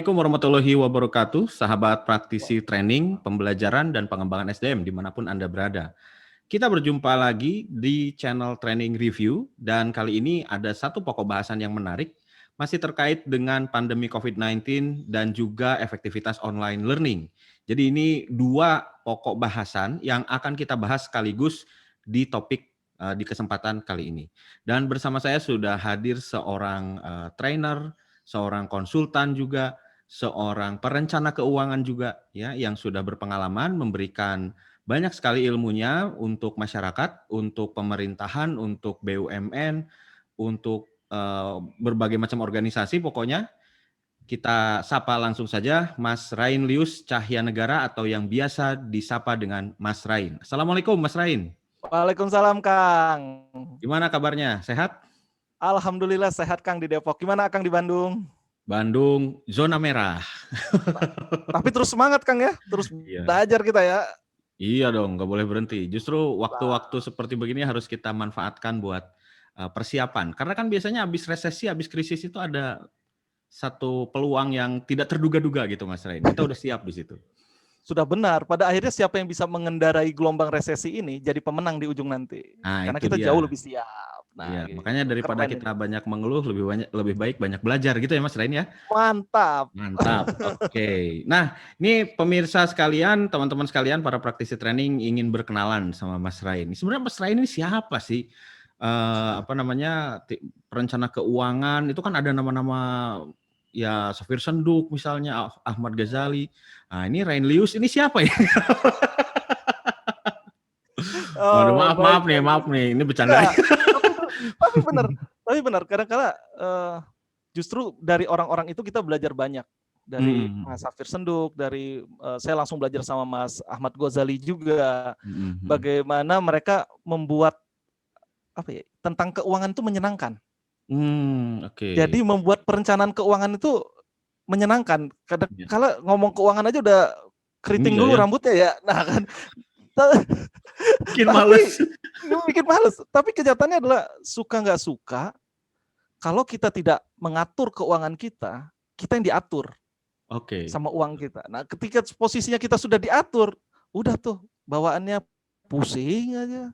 Assalamualaikum warahmatullahi wabarakatuh, sahabat praktisi training, pembelajaran, dan pengembangan SDM dimanapun Anda berada. Kita berjumpa lagi di channel Training Review, dan kali ini ada satu pokok bahasan yang menarik, masih terkait dengan pandemi COVID-19 dan juga efektivitas online learning. Jadi ini dua pokok bahasan yang akan kita bahas sekaligus di topik di kesempatan kali ini. Dan bersama saya sudah hadir seorang trainer, seorang konsultan juga, seorang perencana keuangan juga ya yang sudah berpengalaman memberikan banyak sekali ilmunya untuk masyarakat, untuk pemerintahan, untuk BUMN, untuk berbagai macam organisasi. Pokoknya kita sapa langsung saja Mas Rain Lius Cahyanegara atau yang biasa disapa dengan Mas Rain. Assalamualaikum Mas Rain. Waalaikumsalam Kang. Gimana kabarnya? Sehat? Alhamdulillah sehat Kang di Depok. Gimana Kang di Bandung? Bandung zona merah. Tapi terus semangat Kang ya, terus belajar kita ya. Iya dong, nggak boleh berhenti. Justru waktu-waktu seperti begini harus kita manfaatkan buat persiapan. Karena kan biasanya habis resesi, habis krisis itu ada satu peluang yang tidak terduga-duga gitu Mas Rain. Kita udah siap di situ. Sudah benar, pada akhirnya siapa yang bisa mengendarai gelombang resesi ini jadi pemenang di ujung nanti. Nah, karena itu kita dia. jauh lebih siap. Nah, iya, gitu. makanya daripada Keren kita ini. banyak mengeluh, lebih baik banyak belajar gitu ya Mas Rain ya. Mantap. Mantap. Oke. Nah, ini pemirsa sekalian, teman-teman sekalian, para praktisi training ingin berkenalan sama Mas Rain. Sebenarnya Mas Rain ini siapa sih? Perencana keuangan itu kan ada nama-nama ya Safir Senduk misalnya, Ahmad Ghazali. Nah, ini Rain Lius ini siapa ya? Waduh, maaf nih, ini bercanda. Tapi benar, kadang-kala justru dari orang-orang itu kita belajar banyak. Dari Mas Safir Senduk, dari saya langsung belajar sama Mas Ahmad Ghazali juga. Bagaimana mereka membuat tentang keuangan itu menyenangkan. Jadi membuat perencanaan keuangan itu menyenangkan. Kadang-kala ngomong keuangan aja udah keriting dulu rambutnya ya. Nah kan, bikin males. Tapi kenyataannya adalah suka nggak suka, kalau kita tidak mengatur keuangan kita, kita yang diatur sama uang kita. Nah ketika posisinya kita sudah diatur, udah tuh bawaannya pusing aja.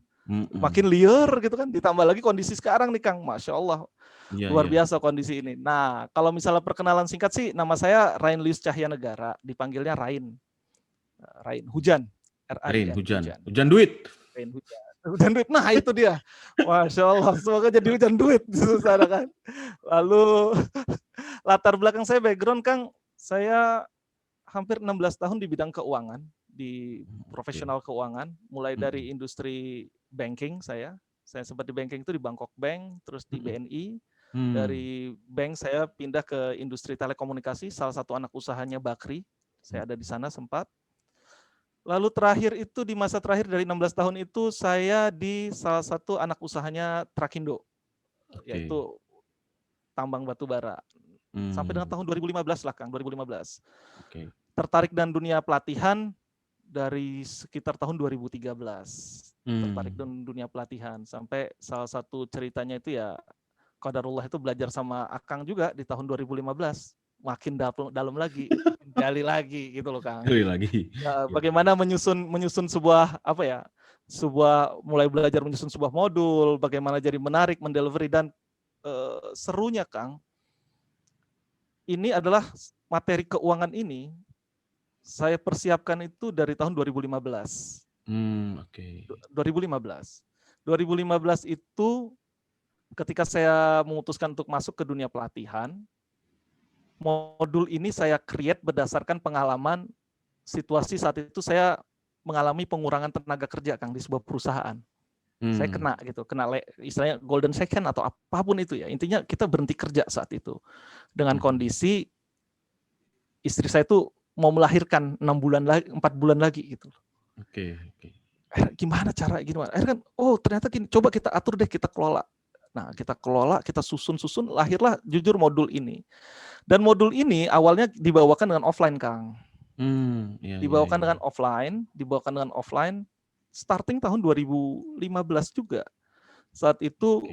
Makin liar gitu kan, ditambah lagi kondisi sekarang nih Kang, Masya Allah, luar biasa kondisi ini. Nah kalau misalnya perkenalan singkat sih, nama saya Rain Lius Cahyanegara, dipanggilnya Rain. Rain Hujan. Rain Hujan duit. Rain Hujan duit, nah itu dia. Masya Allah, semoga jadi hujan duit susah kan. Lalu latar belakang saya, background Kang, saya hampir 16 tahun di bidang keuangan, di profesional keuangan, mulai dari industri banking saya sempat di banking itu di Bangkok Bank, terus di BNI. Dari bank saya pindah ke industri telekomunikasi, salah satu anak usahanya Bakri. Saya ada di sana sempat. Lalu terakhir itu di masa terakhir dari 16 tahun itu saya di salah satu anak usahanya Trakindo, yaitu tambang batu bara. Sampai dengan tahun 2015 lah Kang, 2015. Tertarik dengan dunia pelatihan dari sekitar tahun 2013. Tertarik dengan dunia pelatihan sampai salah satu ceritanya itu ya qadarullah itu belajar sama Akang juga di tahun 2015. Makin dalam lagi, gali lagi gitu loh Kang. Bagaimana menyusun sebuah mulai belajar menyusun sebuah modul, bagaimana jadi menarik mendelivery, dan serunya Kang, ini adalah materi keuangan ini saya persiapkan itu dari tahun 2015. 2015 itu ketika saya memutuskan untuk masuk ke dunia pelatihan, modul ini saya create berdasarkan pengalaman situasi saat itu saya mengalami pengurangan tenaga kerja Kang di sebuah perusahaan. Saya kena istilahnya golden second atau apapun itu ya. Intinya kita berhenti kerja saat itu. Dengan kondisi istri saya itu mau melahirkan 4 bulan lagi gitu. Gimana cara akhirnya kan ternyata gini, coba kita atur deh, kita kelola. Nah, kita kelola, kita susun, lahirlah jujur modul ini. Dan modul ini awalnya dibawakan dengan offline, Kang. Dibawakan dengan offline starting tahun 2015 juga. Saat itu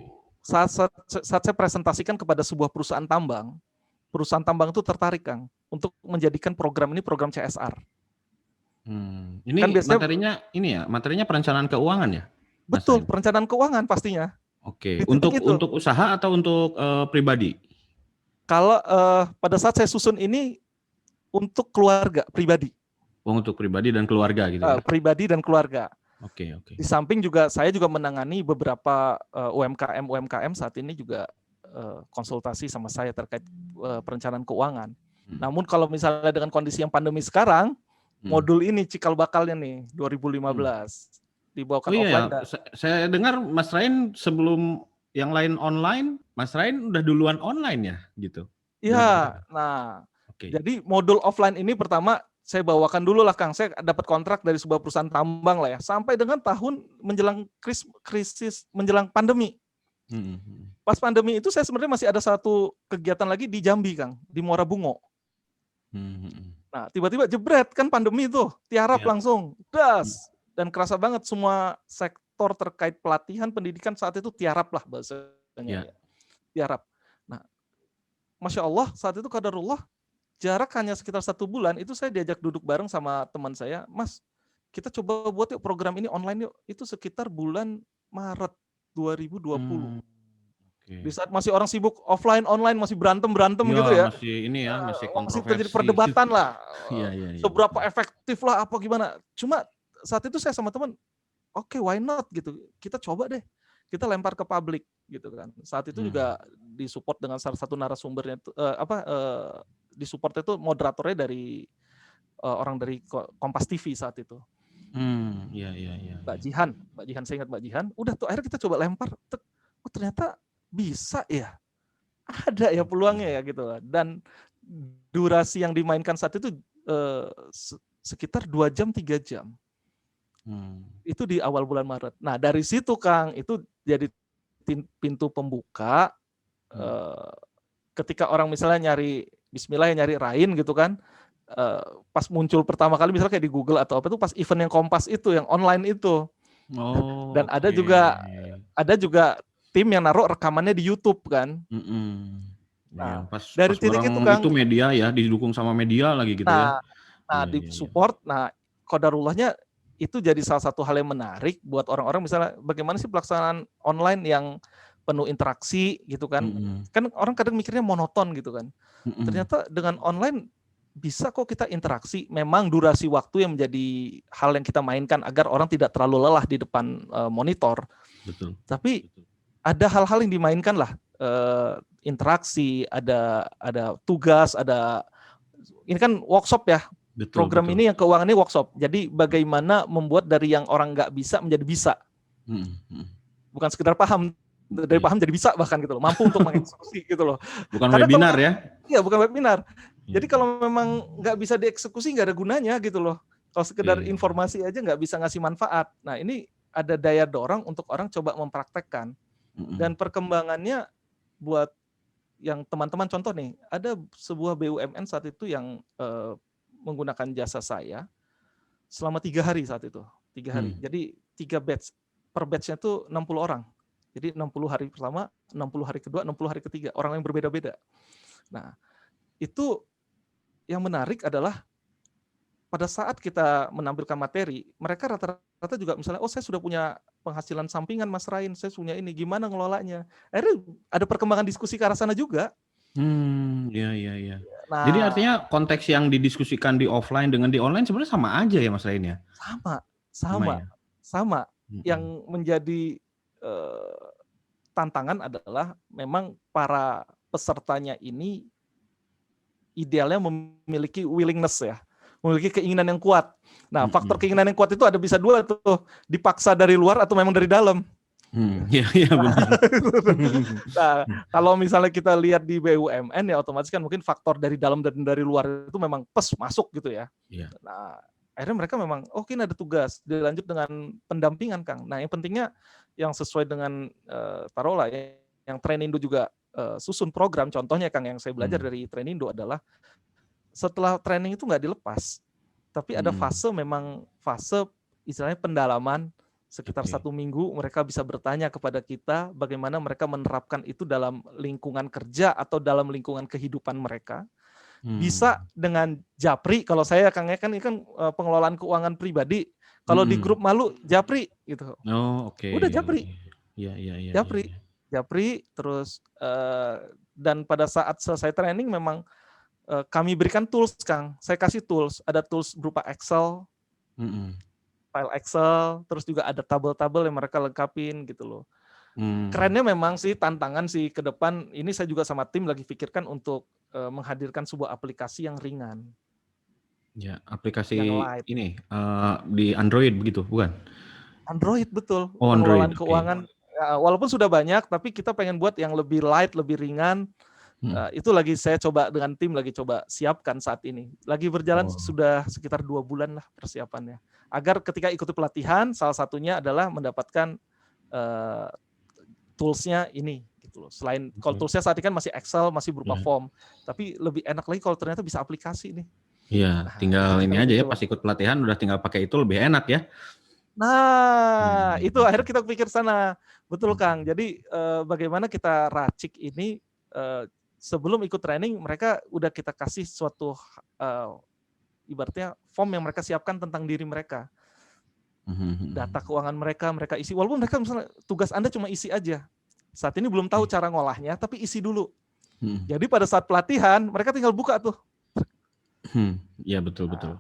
saat saya presentasikan kepada sebuah perusahaan tambang perusahaan tambang itu tertarik, Kang, untuk menjadikan program ini program CSR. Ini Kan biasanya materinya perencanaan keuangan ya? betul, perencanaan keuangan pastinya. Oke, Di titik itu. untuk usaha atau untuk pribadi? Kalau pada saat saya susun ini untuk keluarga pribadi. Untuk pribadi dan keluarga gitu ya? Pribadi dan keluarga. Oke. Di samping saya juga menangani beberapa UMKM saat ini juga konsultasi sama saya terkait perencanaan keuangan. Namun kalau misalnya dengan kondisi yang pandemi sekarang, modul ini cikal bakalnya nih 2015 dibawakan offline. Iya, saya dengar Mas Rain sebelum yang lain online, Mas Rain udah duluan online ya gitu. Iya, nah jadi modul offline ini pertama saya bawakan dulu lah, Kang. Saya dapat kontrak dari sebuah perusahaan tambang lah ya, sampai dengan tahun menjelang krisis, menjelang pandemi. Pas pandemi itu saya sebenarnya masih ada satu kegiatan lagi di Jambi, Kang, di Muara Bungo. Nah, tiba-tiba jebret kan pandemi itu, tiarap langsung, das. Dan kerasa banget semua sektor terkait pelatihan pendidikan saat itu tiarap lah bahasanya. Tiarap. Nah, Masya Allah saat itu qadarullah, jarak hanya sekitar 1 bulan, itu saya diajak duduk bareng sama teman saya, Mas, kita coba buat yuk program ini online yuk. Itu sekitar bulan Maret 2020. Di saat masih orang sibuk offline, online, masih berantem gitu ya. Masih kontroversi. Masih terjadi perdebatan lah. Iya. Seberapa efektif lah, apa gimana. Cuma saat itu saya sama teman, oke, why not gitu. Kita coba deh. Kita lempar ke publik gitu kan. Saat itu juga disupport dengan salah satu narasumbernya disupport itu moderatornya dari orang dari Kompas TV saat itu. Iya. Mbak Jihan, saya ingat Mbak Jihan. Udah tuh akhirnya kita coba lempar. Oh ternyata bisa ya. Ada ya peluangnya ya gitu. Dan durasi yang dimainkan saat itu sekitar 2 jam 3 jam. Itu di awal bulan Maret. Nah dari situ, Kang, itu jadi pintu pembuka. Ketika orang misalnya nyari Bismillah ya, nyari Rain gitu kan, pas muncul pertama kali misalnya kayak di Google atau apa itu pas event yang Kompas itu, yang online itu. Dan ada juga tim yang naruh rekamannya di YouTube kan. Nah, dari titik itu, Kang, itu media ya, didukung sama media lagi gitu ya. Nah, di support. Nah, qadarullahnya itu jadi salah satu hal yang menarik buat orang-orang, misalnya bagaimana sih pelaksanaan online yang penuh interaksi gitu kan. Kan orang kadang mikirnya monoton gitu kan. Ternyata dengan online bisa kok kita interaksi. Memang durasi waktu yang menjadi hal yang kita mainkan agar orang tidak terlalu lelah di depan monitor. Betul. Tapi ada hal-hal yang dimainkan lah. Interaksi, ada tugas, ini kan workshop ya. Program ini yang keuangan ini workshop. Jadi bagaimana membuat dari yang orang nggak bisa menjadi bisa. Bukan sekedar paham. Dari paham jadi bisa bahkan gitu loh, mampu untuk mengeksekusi gitu loh. Bukan webinar ya? Iya, bukan webinar. Jadi kalau memang nggak bisa dieksekusi nggak ada gunanya gitu loh. Kalau sekedar informasi aja nggak bisa ngasih manfaat. Nah ini ada daya dorong untuk orang coba mempraktekkan. Dan perkembangannya buat yang teman-teman, contoh nih, ada sebuah BUMN saat itu yang menggunakan jasa saya selama 3 hari saat itu. 3 hari. Jadi 3 batch. Per batchnya tuh 60 orang. Jadi 60 hari pertama, 60 hari kedua, 60 hari ketiga. Orang yang berbeda-beda. Nah, itu yang menarik adalah pada saat kita menampilkan materi, mereka rata-rata juga misalnya, oh saya sudah punya penghasilan sampingan Mas Rain, saya punya ini, gimana ngelolanya. Akhirnya ada perkembangan diskusi ke arah sana juga. Iya. Nah, jadi artinya konteks yang didiskusikan di offline dengan di online sebenarnya sama aja ya Mas Rain ya? Sama. Yang menjadi tantangan adalah memang para pesertanya ini idealnya memiliki willingness ya, memiliki keinginan yang kuat. Nah, faktor keinginan yang kuat itu ada bisa 2 tuh, dipaksa dari luar atau memang dari dalam. Iya benar. Nah, kalau misalnya kita lihat di BUMN ya otomatis kan mungkin faktor dari dalam dan dari luar itu memang masuk gitu ya. Nah, akhirnya mereka memang ini ada tugas, dilanjut dengan pendampingan, Kang. Nah, yang pentingnya yang sesuai dengan taruhlah ya, yang Trainindo juga susun program, contohnya Kang yang saya belajar dari Trainindo adalah setelah training itu nggak dilepas, tapi ada fase istilahnya pendalaman, Sekitar Oke. 1 minggu mereka bisa bertanya kepada kita bagaimana mereka menerapkan itu dalam lingkungan kerja atau dalam lingkungan kehidupan mereka. Bisa Hmm. dengan Japri, kalau saya Kang ya kan ini kan pengelolaan keuangan pribadi. Kalau di Mm-mm. grup malu Japri gitu. Oh, oke. Udah Japri, Iya, iya, iya, iya, Japri, iya. Japri terus dan pada saat selesai training memang kami berikan tools Kang. Saya kasih tools, ada tools berupa Excel, Mm-mm. file Excel, terus juga ada tabel-tabel yang mereka lengkapin gitu loh. Hmm. Kerennya memang sih tantangan sih ke depan ini saya juga sama tim lagi pikirkan untuk menghadirkan sebuah aplikasi yang ringan, Ya, yang aplikasi light. ini di Android begitu, bukan? Android betul, Oh, pengelolaan Android. Oke. keuangan walaupun sudah banyak tapi kita pengen buat yang lebih light, lebih ringan. Mm. Itu lagi saya coba dengan tim lagi coba siapkan saat ini. Lagi berjalan Oh, sudah sekitar 2 bulan lah persiapannya. Agar ketika ikuti pelatihan salah satunya adalah mendapatkan uh, tools-nya ini gitu loh. Selain kalau oke. tools-nya saat ini kan masih Excel, masih berupa Ya. form. Tapi lebih enak lagi kalau ternyata bisa aplikasi nih. Iya, Nah, itu tinggal kita ini lagi aja ya, coba. pas ikut pelatihan udah tinggal pakai itu lebih enak ya. Nah, itu Hmm. akhirnya kita pikir sana. Betul Kang. Jadi bagaimana kita racik ini sebelum ikut training mereka udah kita kasih suatu ibaratnya form yang mereka siapkan tentang diri mereka. Data keuangan mereka, mereka isi. Walaupun mereka misalnya tugas Anda cuma isi aja. Saat ini belum tahu cara ngolahnya, tapi isi dulu. Hmm. Jadi pada saat pelatihan, mereka tinggal buka tuh. Ya, betul, betul.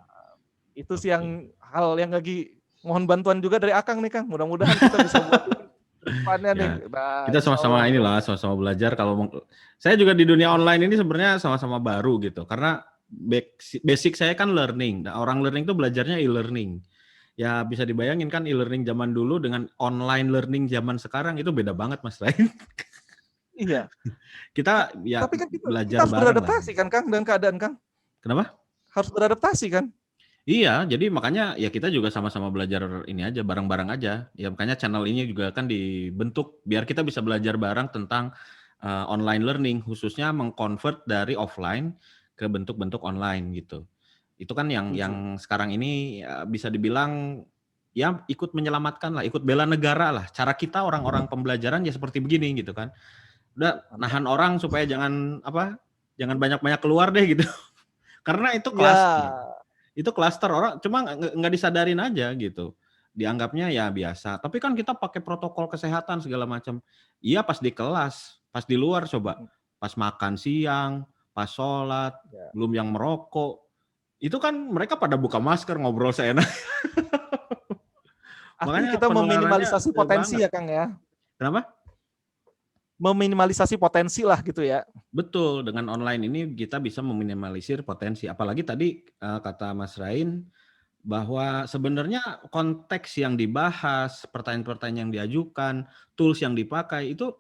Itu sih Oke. yang hal yang lagi mohon bantuan juga dari Akang nih Kang. Mudah-mudahan kita bisa buat ini depannya nih. Ya, Nah, kita insya Allah sama-sama inilah, mudah-mudahan. sama-sama belajar. Saya juga di dunia online ini sebenarnya sama-sama baru gitu, karena basic saya kan learning. Nah, orang learning itu belajarnya e-learning. Ya bisa dibayangin kan e-learning zaman dulu dengan online learning zaman sekarang itu beda banget Mas Rain. Iya. Kita ya Tapi kan kita belajar harus bareng lah. beradaptasi kan Kang dengan keadaan Kang. Kenapa? Harus beradaptasi kan. Iya, jadi makanya ya kita juga sama-sama belajar ini aja, bareng-bareng aja. Ya makanya channel ini juga kan dibentuk biar kita bisa belajar bareng tentang online learning, khususnya mengkonvert dari offline ke bentuk-bentuk online gitu. Itu kan yang Setuju. sekarang ini ya bisa dibilang ya ikut menyelamatkan lah, ikut bela negara lah. Cara kita orang-orang pembelajaran ya seperti begini gitu kan. Udah Mantap. nahan orang supaya jangan jangan banyak-banyak keluar deh gitu. Karena itu klaster. Ya, Itu klaster orang cuma nggak disadarin aja gitu. Dianggapnya ya biasa. Tapi kan kita pakai protokol kesehatan segala macam. Iya pas di kelas, pas di luar coba, pas makan siang, pas sholat, ya. belum yang merokok. Itu kan mereka pada buka masker ngobrol seenak. Artinya Makanya kita penularannya meminimalisasi jauh potensi banget. ya Kang ya. Kenapa? Meminimalisasi potensi lah gitu ya. Betul, dengan online ini kita bisa meminimalisir potensi. Apalagi tadi kata Mas Rain, bahwa sebenarnya konteks yang dibahas, pertanyaan-pertanyaan yang diajukan, tools yang dipakai itu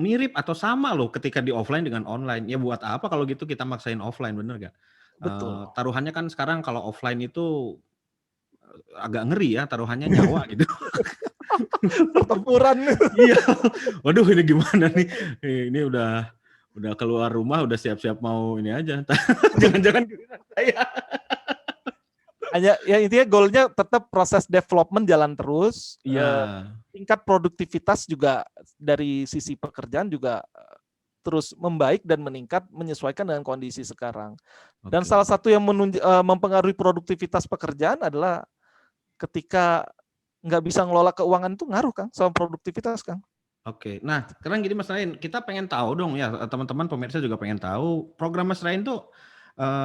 mirip atau sama loh ketika di offline dengan online. Ya buat apa kalau gitu kita maksain offline, bener gak? Betul. Taruhannya kan sekarang kalau offline itu agak ngeri ya, taruhannya nyawa gitu. Pertempuran. Iya, waduh ini gimana nih? Ini udah keluar rumah, udah siap-siap mau ini aja. Jangan-jangan giliran saya. Hanya ya intinya goalnya tetap proses development jalan terus. Iya. Tingkat produktivitas juga dari sisi pekerjaan juga terus membaik dan meningkat menyesuaikan dengan kondisi sekarang. Dan Oke. salah satu yang mempengaruhi produktivitas pekerjaan adalah ketika nggak bisa ngelola keuangan itu ngaruh Kang sama produktivitas Kang. Oke. Nah, sekarang gini Mas Rain, kita pengen tahu dong ya, teman-teman pemirsa juga pengen tahu program Mas Rain tuh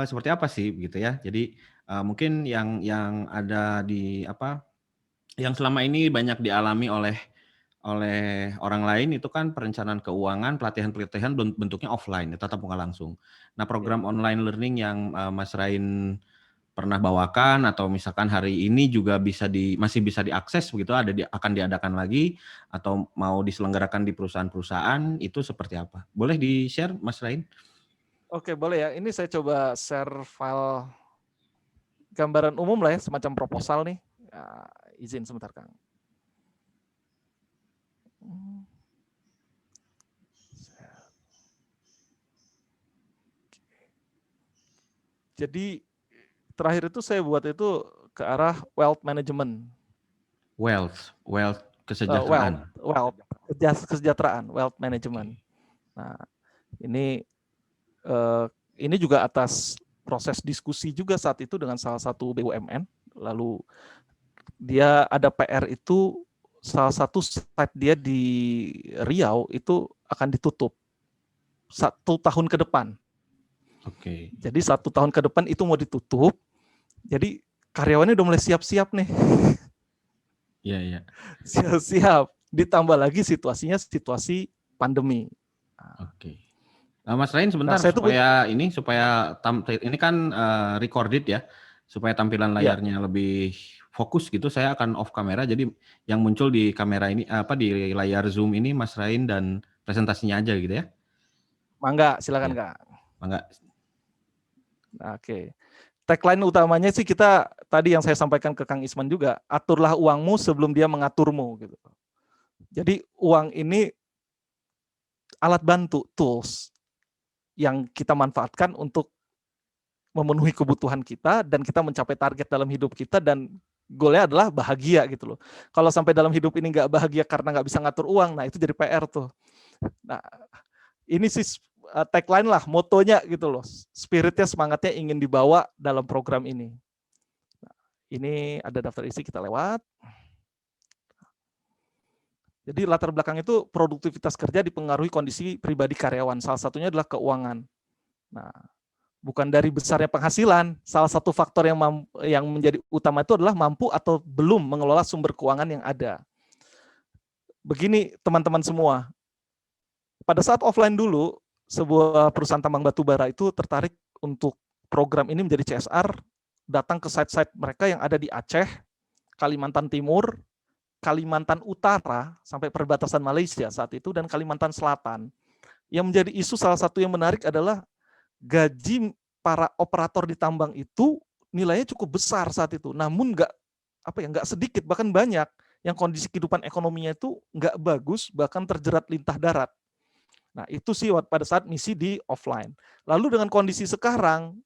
seperti apa sih gitu ya. Jadi mungkin yang ada di yang selama ini banyak dialami oleh orang lain itu kan perencanaan keuangan, pelatihan-pelatihan bentuknya offline, ya, tatap muka langsung. Nah, Ya. program online learning yang Mas Rain pernah bawakan atau misalkan hari ini juga masih bisa diakses begitu, akan diadakan lagi atau mau diselenggarakan di perusahaan-perusahaan itu seperti apa? Boleh di-share Mas Rain? Oke, boleh ya. Ini saya coba share file gambaran umum lah ya, semacam proposal nih. Izin sebentar Kang. Jadi terakhir itu saya buat itu ke arah wealth management. Wealth wealth, kesejahteraan. kesejahteraan, wealth management. Nah, ini juga atas proses diskusi juga saat itu dengan salah satu BUMN. Lalu dia ada PR itu, salah satu site dia di Riau itu akan ditutup 1 tahun ke depan. Oke. Jadi 1 tahun ke depan itu mau ditutup. Jadi karyawannya udah mulai siap-siap nih. Iya. Siap-siap. Ditambah lagi situasinya situasi pandemi. Oke. Mas Rain sebentar Nah, supaya ini kan recorded ya, supaya tampilan ya, layarnya lebih fokus gitu, saya akan off kamera. Jadi yang muncul di kamera ini di layar Zoom ini Mas Rain dan presentasinya aja gitu ya. mangga, silakan Ya. Kak. Mangga. Oke. Tagline utamanya sih kita tadi yang saya sampaikan ke Kang Isman juga, aturlah uangmu sebelum dia mengaturmu gitu. Jadi uang ini alat bantu, tools yang kita manfaatkan untuk memenuhi kebutuhan kita dan kita mencapai target dalam hidup kita, dan goalnya adalah bahagia gitu loh. Kalau sampai dalam hidup ini nggak bahagia karena nggak bisa ngatur uang, nah itu jadi PR tuh. Nah, ini sih tagline lah, motonya gitu loh. Spiritnya, semangatnya ingin dibawa dalam program ini. Nah, ini ada daftar isi, kita lewat. Jadi latar belakang itu produktivitas kerja dipengaruhi kondisi pribadi karyawan. Salah satunya adalah keuangan. Nah, bukan dari besarnya penghasilan. Salah satu faktor yang menjadi utama itu adalah mampu atau belum mengelola sumber keuangan yang ada. Begini teman-teman semua, pada saat offline dulu, sebuah perusahaan tambang batu bara itu tertarik untuk program ini menjadi CSR, datang ke site-site mereka yang ada di Aceh, Kalimantan Timur, Kalimantan Utara, sampai perbatasan Malaysia saat itu, dan Kalimantan Selatan. Yang menjadi isu salah satu yang menarik adalah gaji para operator di tambang itu nilainya cukup besar saat itu, namun nggak sedikit, bahkan banyak yang kondisi kehidupan ekonominya itu nggak bagus, bahkan terjerat lintah darat. Nah, itu sih pada saat misi di offline. Lalu dengan kondisi sekarang,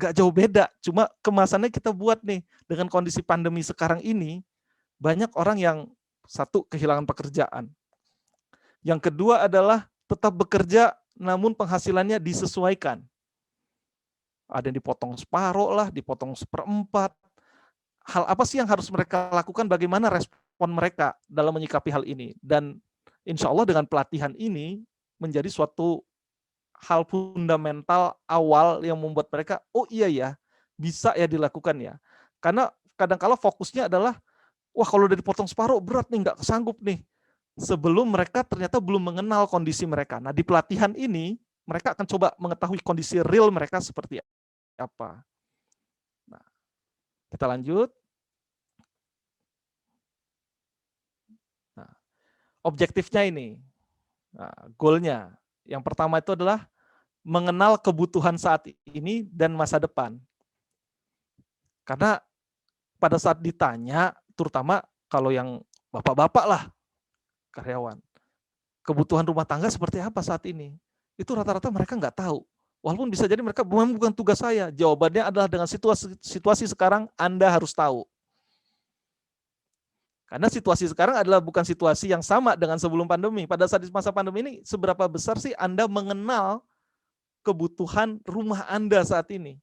nggak jauh beda, cuma kemasannya kita buat nih, dengan kondisi pandemi sekarang ini, banyak orang yang satu, kehilangan pekerjaan. Yang kedua adalah tetap bekerja, namun penghasilannya disesuaikan. Ada yang dipotong separuh lah, dipotong 1/4. Hal apa sih yang harus mereka lakukan, bagaimana respon mereka dalam menyikapi hal ini. Dan insya Allah dengan pelatihan ini menjadi suatu hal fundamental awal yang membuat mereka, oh iya ya, bisa ya dilakukan ya. Karena kadang-kala fokusnya adalah, wah kalau udah dipotong separuh berat nih, nggak kesanggup nih. Sebelum mereka ternyata belum mengenal kondisi mereka. Nah, di pelatihan ini mereka akan coba mengetahui kondisi real mereka seperti apa. Nah, kita lanjut. Nah, objektifnya ini, goalnya. Yang pertama itu adalah mengenal kebutuhan saat ini dan masa depan. Karena pada saat ditanya, terutama kalau yang bapak-bapak lah, karyawan, kebutuhan rumah tangga seperti apa saat ini, itu rata-rata mereka nggak tahu. Walaupun bisa jadi mereka bukan tugas saya. Jawabannya adalah dengan situasi sekarang Anda harus tahu. Karena situasi sekarang adalah bukan situasi yang sama dengan sebelum pandemi. Pada saat masa pandemi ini, seberapa besar sih Anda mengenal kebutuhan rumah Anda saat ini,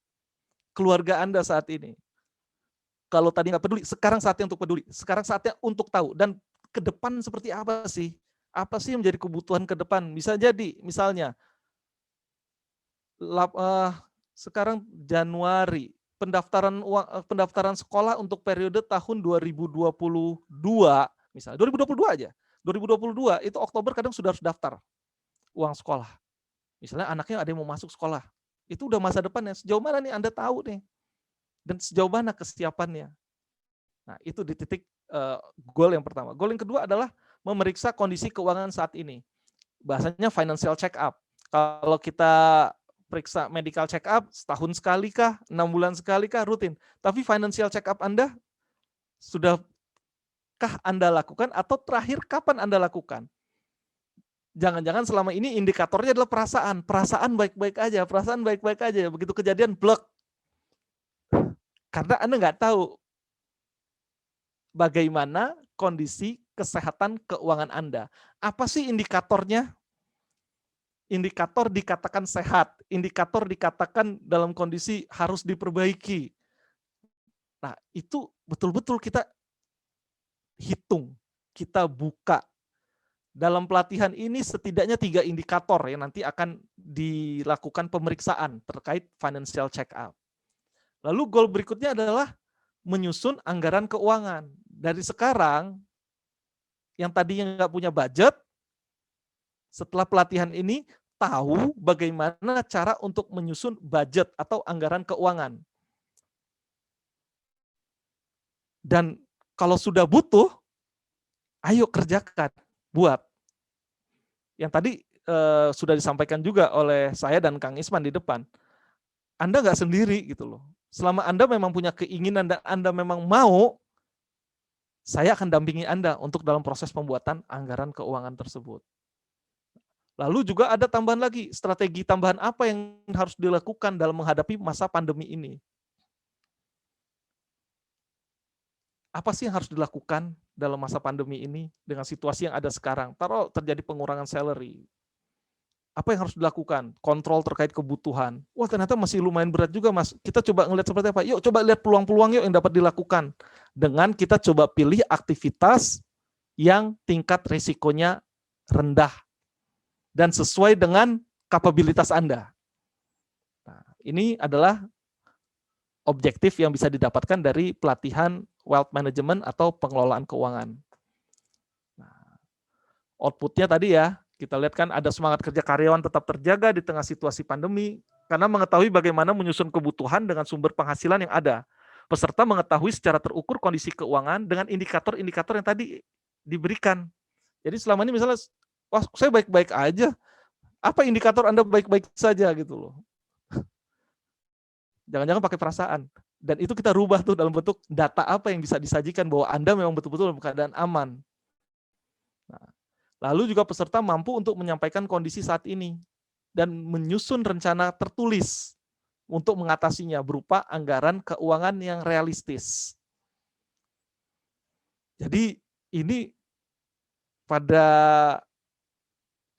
keluarga Anda saat ini. Kalau tadi nggak peduli, sekarang saatnya untuk peduli. Sekarang saatnya untuk tahu. Dan ke depan seperti apa sih? Apa sih yang menjadi kebutuhan ke depan? Bisa jadi, misalnya, sekarang Januari, pendaftaran sekolah untuk periode tahun 2022, misalnya 2022 aja. 2022 itu Oktober kadang sudah harus daftar uang sekolah. Misalnya anaknya ada yang mau masuk sekolah. Itu udah masa depannya. Sejauh mana nih Anda tahu nih? Dan sejauh mana kesiapannya? Nah, itu di titik goal yang pertama. Goal yang kedua adalah memeriksa kondisi keuangan saat ini. Bahasanya financial check up. Kalau kita periksa medical check up setahun sekali kah, 6 bulan sekali kah, rutin. Tapi financial check up Anda sudahkah Anda lakukan, atau terakhir kapan Anda lakukan? Jangan-jangan selama ini indikatornya adalah perasaan baik-baik aja, begitu kejadian blek. Karena Anda nggak tahu bagaimana kondisi kesehatan keuangan Anda. Apa sih indikatornya? Indikator dikatakan sehat, indikator dikatakan dalam kondisi harus diperbaiki. Nah, itu betul-betul kita hitung, kita buka. Dalam pelatihan ini setidaknya 3 indikator yang nanti akan dilakukan pemeriksaan terkait financial check up. Lalu goal berikutnya adalah menyusun anggaran keuangan. Dari sekarang, yang tadinya nggak punya budget, setelah pelatihan ini tahu bagaimana cara untuk menyusun budget atau anggaran keuangan. Dan kalau sudah butuh, ayo kerjakan, buat. Yang tadi sudah disampaikan juga oleh saya dan Kang Isman di depan. Anda nggak sendiri gitu loh. Selama Anda memang punya keinginan dan Anda memang mau, saya akan dampingi Anda untuk dalam proses pembuatan anggaran keuangan tersebut. Lalu juga ada tambahan lagi, strategi tambahan apa yang harus dilakukan dalam menghadapi masa pandemi ini. Apa sih yang harus dilakukan dalam masa pandemi ini dengan situasi yang ada sekarang? Taruh terjadi pengurangan salary. Apa yang harus dilakukan? Kontrol terkait kebutuhan. Wah, ternyata masih lumayan berat juga, Mas. Kita coba ngelihat seperti apa. Yuk coba lihat peluang-peluang yuk yang dapat dilakukan. Dengan kita coba pilih aktivitas yang tingkat risikonya rendah dan sesuai dengan kapabilitas Anda. Nah, ini adalah objektif yang bisa didapatkan dari pelatihan wealth management atau pengelolaan keuangan. Nah, outputnya tadi ya, kita lihat kan ada semangat kerja karyawan tetap terjaga di tengah situasi pandemi, karena mengetahui bagaimana menyusun kebutuhan dengan sumber penghasilan yang ada. Peserta mengetahui secara terukur kondisi keuangan dengan indikator-indikator yang tadi diberikan. Jadi selama ini misalnya, wah saya baik-baik aja, apa indikator Anda baik-baik saja gitu loh. Jangan-jangan pakai perasaan. Dan itu kita rubah tuh dalam bentuk data apa yang bisa disajikan bahwa Anda memang betul-betul dalam keadaan aman. Nah, lalu juga peserta mampu untuk menyampaikan kondisi saat ini dan menyusun rencana tertulis untuk mengatasinya berupa anggaran keuangan yang realistis. Jadi ini pada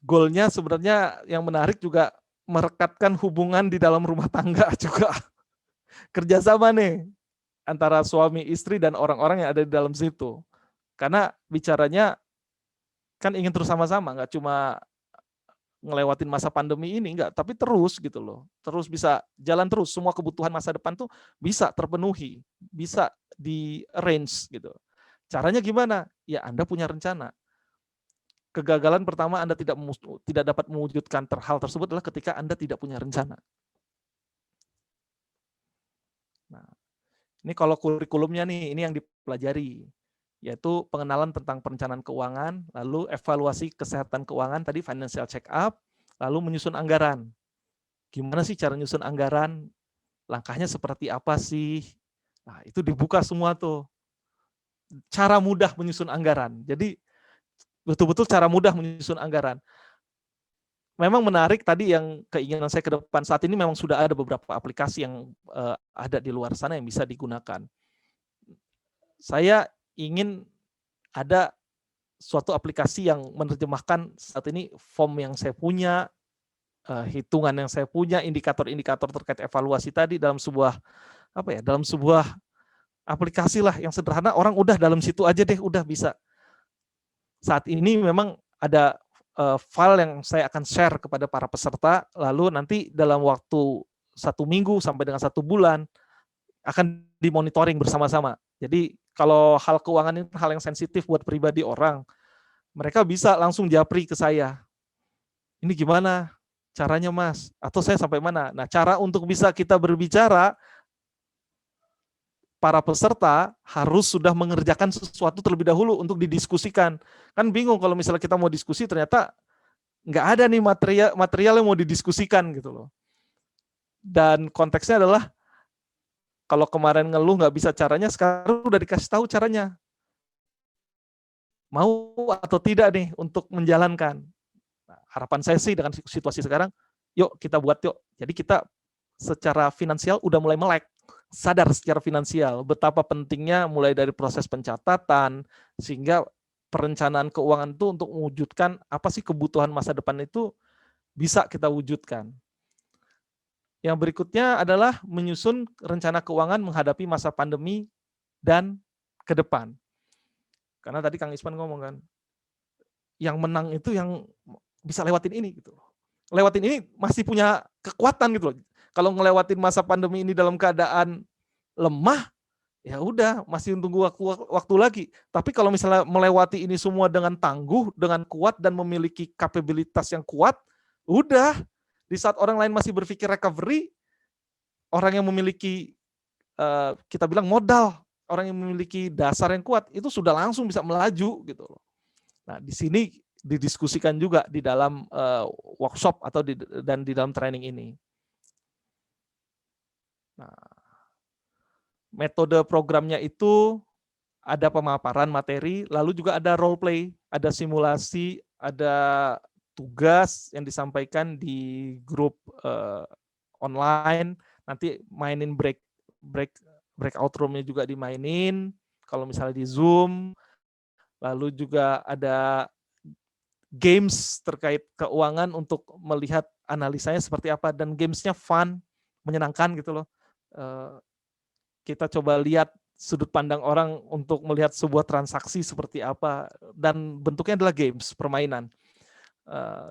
goalnya sebenarnya yang menarik juga merekatkan hubungan di dalam rumah tangga juga. Kerjasama nih antara suami istri dan orang-orang yang ada di dalam situ. Karena bicaranya kan ingin terus sama-sama, nggak cuma ngelewatin masa pandemi ini, enggak, tapi terus gitu loh. Terus bisa jalan terus, semua kebutuhan masa depan tuh bisa terpenuhi, bisa di-arrange gitu. Caranya gimana? Ya Anda punya rencana. Kegagalan pertama Anda tidak dapat mewujudkan hal tersebut adalah ketika Anda tidak punya rencana. Nah, ini kalau kurikulumnya nih, ini yang dipelajari, yaitu pengenalan tentang perencanaan keuangan, lalu evaluasi kesehatan keuangan, tadi financial check up, lalu menyusun anggaran. Gimana sih cara menyusun anggaran? Langkahnya seperti apa sih? Nah, itu dibuka semua tuh. Cara mudah menyusun anggaran. Jadi betul-betul cara mudah menyusun anggaran. Memang menarik tadi yang keinginan saya ke depan. Saat ini memang sudah ada beberapa aplikasi yang ada di luar sana yang bisa digunakan. Saya ingin ada suatu aplikasi yang menerjemahkan saat ini form yang saya punya, hitungan yang saya punya, indikator-indikator terkait evaluasi tadi dalam sebuah dalam sebuah aplikasi lah yang sederhana, orang udah dalam situ aja deh, udah bisa. Saat ini memang ada file yang saya akan share kepada para peserta, lalu nanti dalam waktu 1 minggu sampai dengan 1 bulan akan dimonitoring bersama-sama. Jadi kalau hal keuangan ini hal yang sensitif buat pribadi orang, mereka bisa langsung japri ke saya. Ini gimana caranya Mas? Atau saya sampai mana? Nah, cara untuk bisa kita berbicara, para peserta harus sudah mengerjakan sesuatu terlebih dahulu untuk didiskusikan. Kan bingung kalau misalnya kita mau diskusi ternyata nggak ada nih material yang mau didiskusikan gitu loh. Dan konteksnya adalah kalau kemarin ngeluh nggak bisa caranya, sekarang udah dikasih tahu caranya. Mau atau tidak nih untuk menjalankan. Nah, harapan saya sih dengan situasi sekarang, yuk kita buat yuk. Jadi kita secara finansial udah mulai melek. sadar secara finansial betapa pentingnya mulai dari proses pencatatan sehingga perencanaan keuangan itu untuk mewujudkan apa sih kebutuhan masa depan itu bisa kita wujudkan. Yang berikutnya adalah menyusun rencana keuangan menghadapi masa pandemi dan ke depan. Karena tadi Kang Isman ngomong kan, yang menang itu yang bisa lewatin ini gitu. Lewatin ini masih punya kekuatan gitu loh. Kalau ngelewatin masa pandemi ini dalam keadaan lemah, ya udah masih tunggu waktu lagi. Tapi kalau misalnya melewati ini semua dengan tangguh, dengan kuat dan memiliki kapabilitas yang kuat, udah di saat orang lain masih berpikir recovery, orang yang memiliki kita bilang modal, orang yang memiliki dasar yang kuat itu sudah langsung bisa melaju gitu loh. Nah, di sini didiskusikan juga di dalam workshop atau dan di dalam training ini. Nah, metode programnya itu ada pemaparan materi, lalu juga ada role play, ada simulasi, ada tugas yang disampaikan di grup online, nanti mainin breakout room-nya juga dimainin, kalau misalnya di Zoom, lalu juga ada games terkait keuangan untuk melihat analisanya seperti apa, dan gamesnya fun, menyenangkan gitu loh. Kita coba lihat sudut pandang orang untuk melihat sebuah transaksi seperti apa, dan bentuknya adalah games, permainan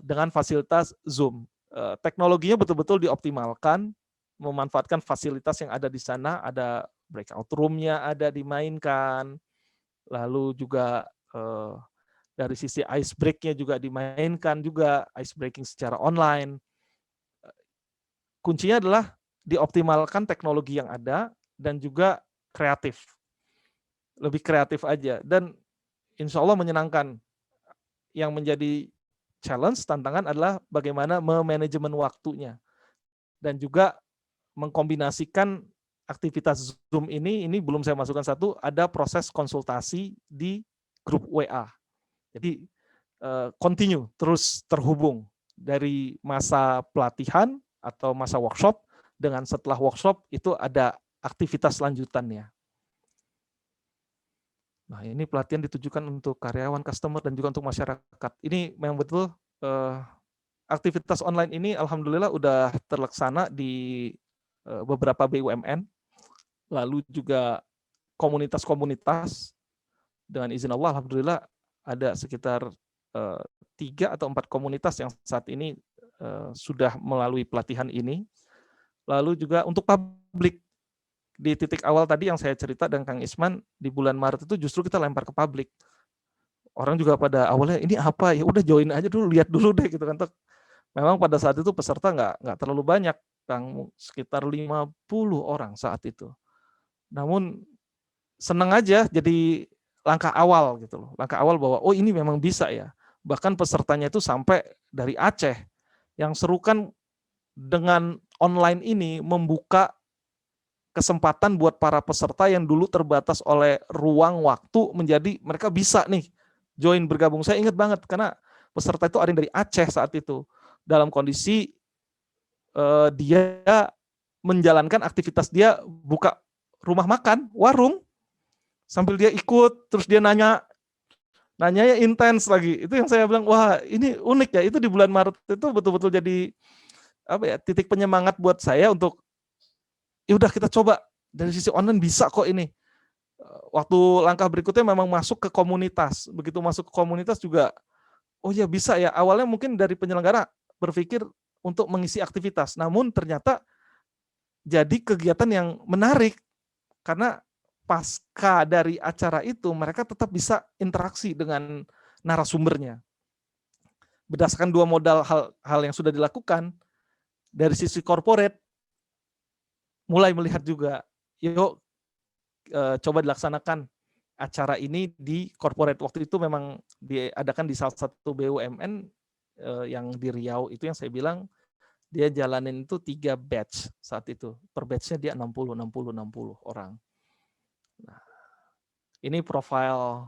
dengan fasilitas Zoom. Teknologinya betul-betul dioptimalkan, memanfaatkan fasilitas yang ada di sana, ada breakout room-nya ada dimainkan, lalu juga dari sisi ice break-nya juga dimainkan juga, ice breaking secara online. Kuncinya adalah dioptimalkan teknologi yang ada dan juga kreatif. Lebih kreatif aja dan insya Allah menyenangkan. Yang menjadi challenge, tantangan adalah bagaimana memanajemen waktunya. Dan juga mengkombinasikan aktivitas Zoom ini belum saya masukkan satu, ada proses konsultasi di grup WA. Jadi continue, terus terhubung dari masa pelatihan atau masa workshop dengan setelah workshop itu ada aktivitas lanjutannya. Nah, ini pelatihan ditujukan untuk karyawan, customer, dan juga untuk masyarakat. Ini memang betul aktivitas online ini alhamdulillah udah terlaksana di beberapa BUMN, lalu juga komunitas-komunitas, dengan izin Allah alhamdulillah ada sekitar 3 atau 4 komunitas yang saat ini sudah melalui pelatihan ini. Lalu juga untuk publik, di titik awal tadi yang saya cerita dengan Kang Isman, di bulan Maret itu justru kita lempar ke publik. Orang juga pada awalnya ini apa, ya udah join aja dulu, lihat dulu deh gitu kan. Memang pada saat itu peserta nggak terlalu banyak, Kang, sekitar 50 orang saat itu. Namun senang aja jadi langkah awal gitu loh. Langkah awal bahwa oh ini memang bisa ya. Bahkan pesertanya itu sampai dari Aceh. Yang seru kan dengan online ini membuka kesempatan buat para peserta yang dulu terbatas oleh ruang waktu menjadi mereka bisa nih join bergabung. Saya ingat banget karena peserta itu ada yang dari Aceh saat itu. Dalam kondisi dia menjalankan aktivitas dia buka rumah makan, warung, sambil dia ikut, terus dia nanyanya intens lagi. Itu yang saya bilang, wah ini unik ya, itu di bulan Maret itu betul-betul jadi apa ya, titik penyemangat buat saya untuk ya udah kita coba dari sisi online bisa kok ini. Waktu langkah berikutnya memang masuk ke komunitas. Begitu masuk ke komunitas juga, oh ya bisa ya. Awalnya mungkin dari penyelenggara berpikir untuk mengisi aktivitas, namun ternyata jadi kegiatan yang menarik karena pasca dari acara itu mereka tetap bisa interaksi dengan narasumbernya. Berdasarkan 2 modal hal yang sudah dilakukan, dari sisi corporate mulai melihat juga, yuk coba dilaksanakan acara ini di corporate. Waktu itu memang diadakan di salah satu BUMN yang di Riau itu yang saya bilang dia jalanin itu 3 batch saat itu. Per batch-nya dia 60 orang. Nah, ini profil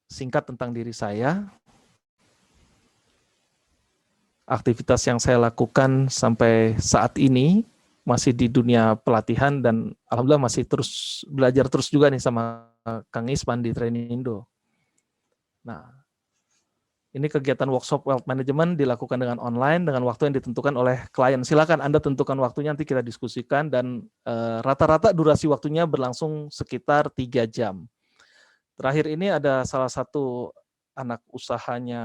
singkat tentang diri saya. Aktivitas yang saya lakukan sampai saat ini masih di dunia pelatihan dan alhamdulillah masih terus belajar terus juga nih sama Kang Isman di Training Indo. Nah, ini kegiatan workshop wealth management dilakukan dengan online dengan waktu yang ditentukan oleh klien. Silakan Anda tentukan waktunya, nanti kita diskusikan, dan rata-rata durasi waktunya berlangsung sekitar 3 jam. Terakhir ini ada salah satu anak usahanya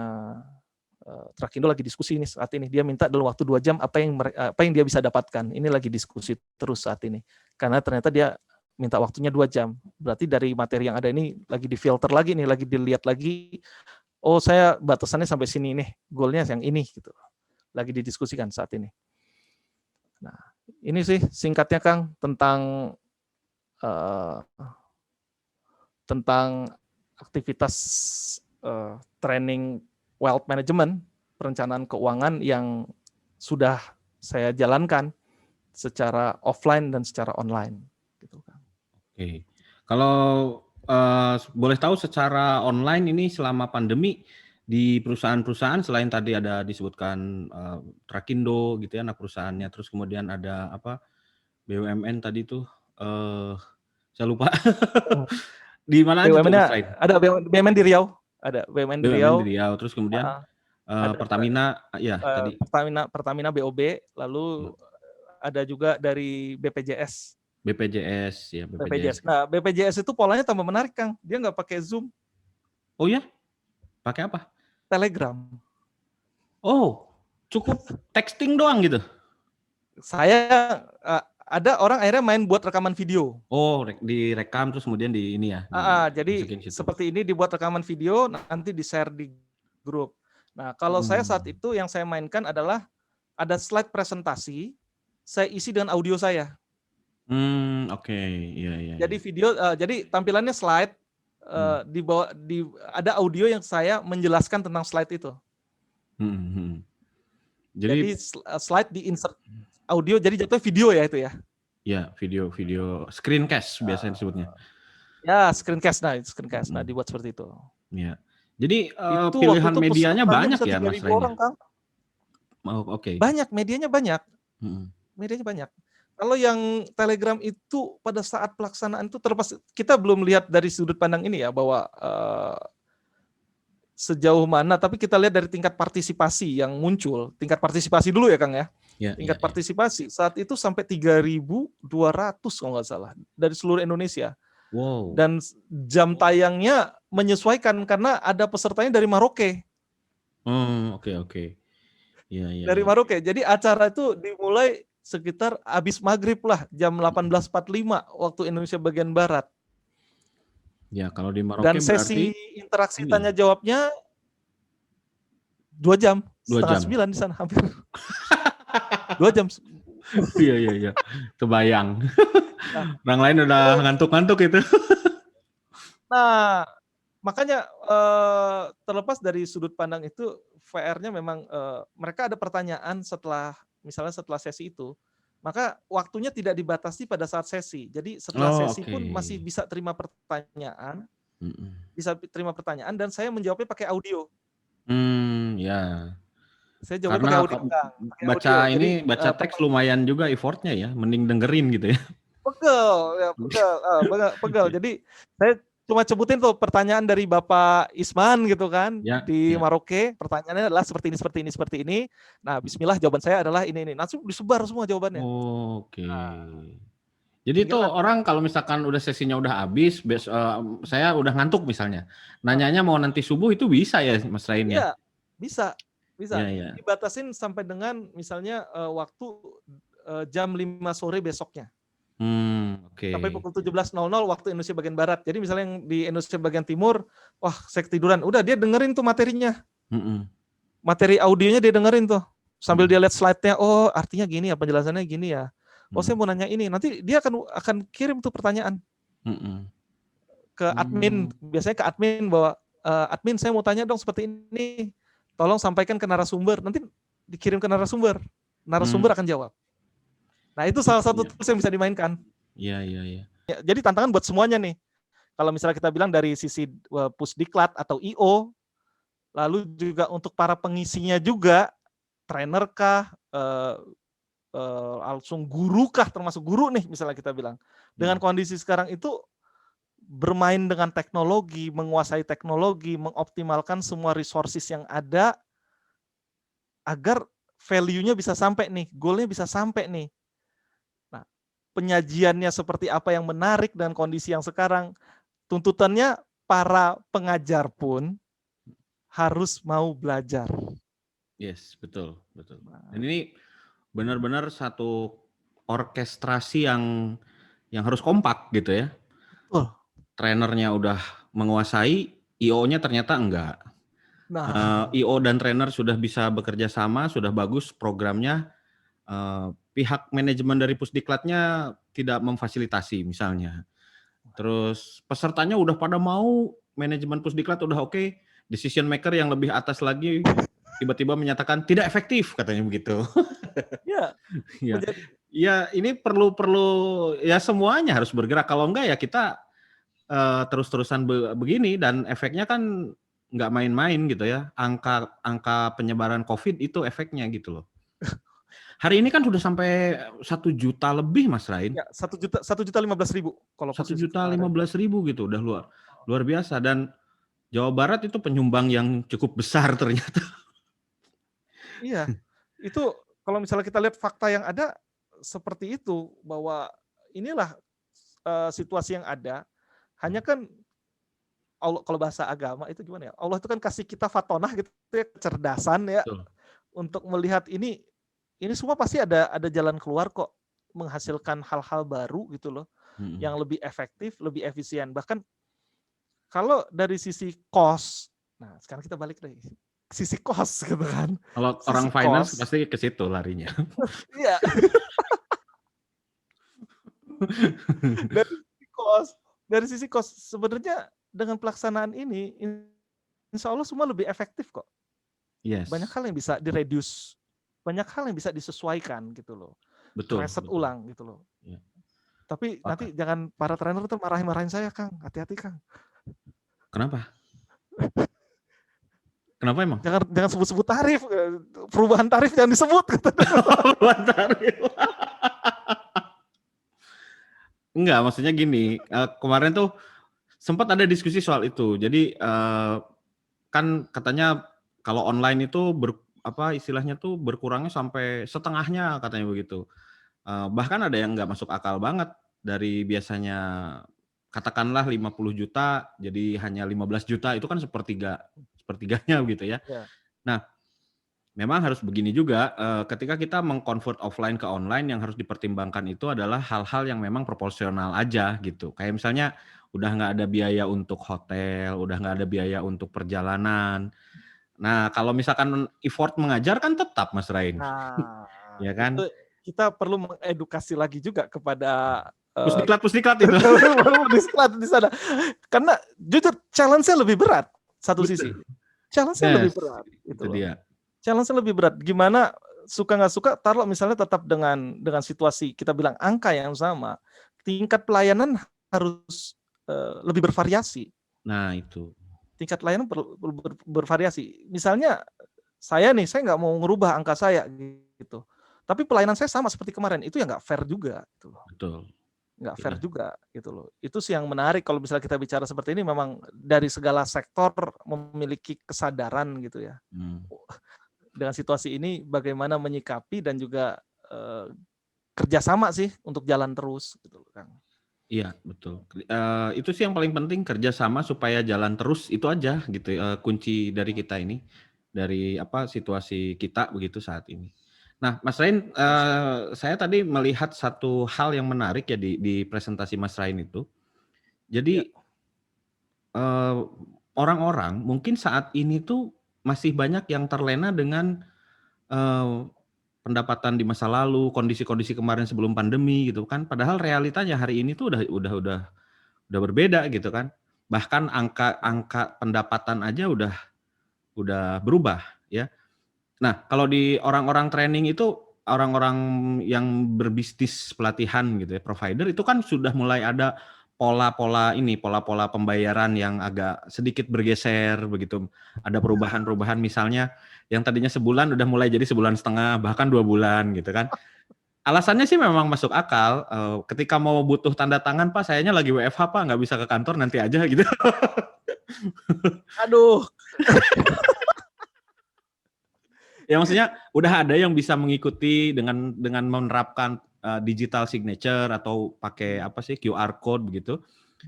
Trakindo lagi diskusi ini saat ini. Dia minta dalam waktu 2 jam apa yang dia bisa dapatkan. Ini lagi diskusi terus saat ini. Karena ternyata dia minta waktunya 2 jam. Berarti dari materi yang ada ini lagi difilter lagi nih, lagi dilihat lagi. Oh, saya batasannya sampai sini nih, goalnya yang ini gitu. Lagi didiskusikan saat ini. Nah, ini sih singkatnya Kang tentang aktivitas training wealth management, perencanaan keuangan yang sudah saya jalankan secara offline dan secara online. Gitu kan. Oke, kalau boleh tahu secara online ini selama pandemi di perusahaan-perusahaan selain tadi ada disebutkan Trakindo gitu ya, anak perusahaannya, terus kemudian ada apa BUMN tadi tuh, saya lupa di mana aja tuh selain ada BUMN di Riau, ada BUMN di BUMN Riau, di Riau, terus kemudian ada Pertamina, ya tadi Pertamina BOB, lalu ada juga dari BPJS. BPJS ya, BPJS. Nah, BPJS itu polanya tambah menarik Kang, dia nggak pakai Zoom. Oh ya, pakai apa? Telegram. Oh, cukup texting doang gitu? Saya ada orang akhirnya main buat rekaman video. Oh, direkam terus kemudian di ini ya. Jadi seperti ini dibuat rekaman video, nanti di-share di grup. Nah, kalau saya saat itu yang saya mainkan adalah ada slide presentasi, saya isi dengan audio saya. Oke, iya. Jadi video, jadi tampilannya slide, ada audio yang saya menjelaskan tentang slide itu. Jadi slide di insert audio, jadi jatuhnya video ya itu ya. Ya, video screencast biasanya disebutnya. Ya, screencast. Nah, dibuat seperti itu. Ya. Jadi pilihan medianya banyak ya Mas Ren. Oke. Banyak, medianya banyak. Medianya banyak. Kalau yang Telegram itu pada saat pelaksanaan itu terlepas, kita belum lihat dari sudut pandang ini ya, bahwa sejauh mana, tapi kita lihat dari tingkat partisipasi yang muncul. Tingkat partisipasi dulu ya Kang ya. Tingkat partisipasi saat itu sampai 3.200 kalau nggak salah dari seluruh Indonesia. Wow. Dan jam tayangnya menyesuaikan karena ada pesertanya dari Maroke. Oke. Iya. Dari Maroke. Jadi acara itu dimulai sekitar habis maghrib lah, jam 18.45 waktu Indonesia bagian barat. Ya, kalau di Maroke dan sesi berarti interaksi tanya jawabnya 2 jam, 2 jam. 8:30 di sana hampir. 2 jam. Iya. Kebayang. Orang lain udah ngantuk-ngantuk itu. Nah, makanya terlepas dari sudut pandang itu, VR-nya memang mereka ada pertanyaan misalnya setelah sesi itu, maka waktunya tidak dibatasi pada saat sesi. Jadi setelah sesi pun masih bisa terima pertanyaan, dan saya menjawabnya pakai audio. Ya. Saya jawabnya pakai audio. Baca teks lumayan juga effortnya ya, mending dengerin gitu ya. Pegel. Jadi saya cuma sebutin tuh pertanyaan dari Bapak Isman gitu kan, di Maroke. Pertanyaannya adalah seperti ini. Nah, bismillah jawaban saya adalah ini. Langsung disebar semua jawabannya. Oke. Jadi itu orang kalau misalkan udah sesinya udah habis, saya udah ngantuk misalnya, nanyanya mau nanti subuh itu bisa ya Mas Rain ya? Iya, bisa. Ya. Dibatasin sampai dengan misalnya waktu jam 5 sore besoknya. Sampai pukul 17.00 waktu Indonesia bagian barat. Jadi misalnya yang di Indonesia bagian timur, wah saya ketiduran, udah dia dengerin tuh materinya. Materi audionya dia dengerin tuh. Sambil dia lihat slide-nya, oh artinya gini ya, penjelasannya gini ya. Oh saya mau nanya ini, nanti dia akan kirim tuh pertanyaan ke admin, biasanya ke admin bahwa admin saya mau tanya dong seperti ini, tolong sampaikan ke narasumber, nanti dikirim ke narasumber akan jawab. Nah itu salah satu tools yang bisa dimainkan. Iya. Ya, jadi tantangan buat semuanya nih. Kalau misalnya kita bilang dari sisi Pusdiklat atau IO, lalu juga untuk para pengisinya juga, trainer kah, langsung guru kah, termasuk guru nih misalnya kita bilang. Dengan kondisi sekarang itu bermain dengan teknologi, menguasai teknologi, mengoptimalkan semua resources yang ada agar value-nya bisa sampai nih, goal-nya bisa sampai nih. Nah, penyajiannya seperti apa yang menarik dan kondisi yang sekarang, tuntutannya para pengajar pun harus mau belajar. Yes, betul. Dan ini benar-benar satu orkestrasi yang harus kompak gitu ya. Betul. Trainernya udah menguasai, IO-nya ternyata enggak. Nah, IO dan trainer sudah bisa bekerja sama, sudah bagus programnya. Pihak manajemen dari Pusdiklatnya tidak memfasilitasi misalnya. Terus pesertanya udah pada mau, manajemen Pusdiklat udah oke, decision maker yang lebih atas lagi tiba-tiba menyatakan tidak efektif katanya begitu. ya, Ya, menjadi ya ini perlu ya semuanya harus bergerak. Kalau enggak ya kita terus-terusan begini dan efeknya kan nggak main-main gitu ya. Angka penyebaran COVID itu efeknya gitu loh. Hari ini kan sudah sampai 1 juta lebih, Mas Rain. ya 1.015.000 kalau posisi kemarin. 1.015.000 gitu, udah luar biasa. Dan Jawa Barat itu penyumbang yang cukup besar ternyata. Iya, itu kalau misalnya kita lihat fakta yang ada seperti itu, bahwa inilah situasi yang ada. Hanya kan Allah, kalau bahasa agama itu gimana ya? Allah itu kan kasih kita fatonah gitu ya, kecerdasan ya, Betul. untuk melihat ini semua pasti ada jalan keluar kok, menghasilkan hal-hal baru gitu loh, yang lebih efektif, lebih efisien. Bahkan kalau dari sisi cost, nah sekarang kita balik lagi sisi cost gitu kan. Kalau Sisi orang finance cost, pasti ke situ larinya. iya. Dari sisi cost sebenarnya dengan pelaksanaan ini, insya Allah semua lebih efektif kok. Yes. Banyak hal yang bisa direduce, banyak hal yang bisa disesuaikan gitu loh. Betul. Reset ulang gitu loh. Ya. Tapi nanti jangan para trainer tuh marahin saya, Kang. Hati-hati, Kang. Kenapa? Kenapa emang? Jangan sebut-sebut tarif, perubahan tarif jangan disebut. Perubahan tarif. Enggak, maksudnya gini, kemarin tuh sempat ada diskusi soal itu. Jadi kan katanya kalau online itu istilahnya tuh berkurangnya sampai setengahnya katanya begitu. Bahkan ada yang nggak masuk akal banget, dari biasanya katakanlah 50 juta jadi hanya 15 juta, itu kan sepertiganya gitu ya. Ya. Nah, memang harus begini juga, ketika kita meng-convert offline ke online, yang harus dipertimbangkan itu adalah hal-hal yang memang proporsional aja gitu. Kayak misalnya udah nggak ada biaya untuk hotel, udah nggak ada biaya untuk perjalanan. Nah, kalau misalkan effort mengajar kan tetap, Mas Rain. Nah, Ya kan? itu kita perlu mengedukasi lagi juga kepada Pusdiklat itu. Pusdiklat di sana. Karena jujur challenge-nya lebih berat satu sisi. Challenge-nya lebih berat gitu loh. Dia. Challenge-nya lebih berat. Gimana suka nggak suka, taruh misalnya tetap dengan situasi kita bilang angka yang sama, tingkat pelayanan harus lebih bervariasi. Nah, itu. Tingkat pelayanan bervariasi. Misalnya saya nggak mau ngerubah angka saya gitu. Tapi pelayanan saya sama seperti kemarin, itu ya nggak fair juga gitu loh. Betul. Nggak fair juga gitu loh. Itu sih yang menarik kalau misalnya kita bicara seperti ini, memang dari segala sektor memiliki kesadaran gitu ya. Dengan situasi ini bagaimana menyikapi dan juga kerjasama sih untuk jalan terus gitu loh, Kang. Iya, betul. Itu sih yang paling penting, kerjasama supaya jalan terus, itu aja gitu. Kunci dari kita ini, dari situasi kita begitu saat ini. Nah, Mas Rain, saya tadi melihat satu hal yang menarik ya di presentasi Mas Rain itu. Jadi orang-orang mungkin saat ini tuh masih banyak yang terlena dengan pendapatan di masa lalu, kondisi-kondisi kemarin sebelum pandemi gitu kan. Padahal realitanya hari ini tuh udah berbeda gitu kan. Bahkan angka pendapatan aja udah berubah ya. Nah, kalau di orang-orang training itu, orang-orang yang berbisnis pelatihan gitu ya, provider, itu kan sudah mulai ada pola-pola pembayaran yang agak sedikit bergeser begitu. Ada perubahan-perubahan, misalnya yang tadinya sebulan udah mulai jadi sebulan setengah, bahkan 2 bulan gitu kan. alasannya sih memang masuk akal. Ketika mau butuh tanda tangan, Pak, sayanya lagi WFH, Pak, nggak bisa ke kantor, nanti aja gitu. Aduh. Ya maksudnya udah ada yang bisa mengikuti dengan menerapkan digital signature atau pakai apa sih QR code begitu.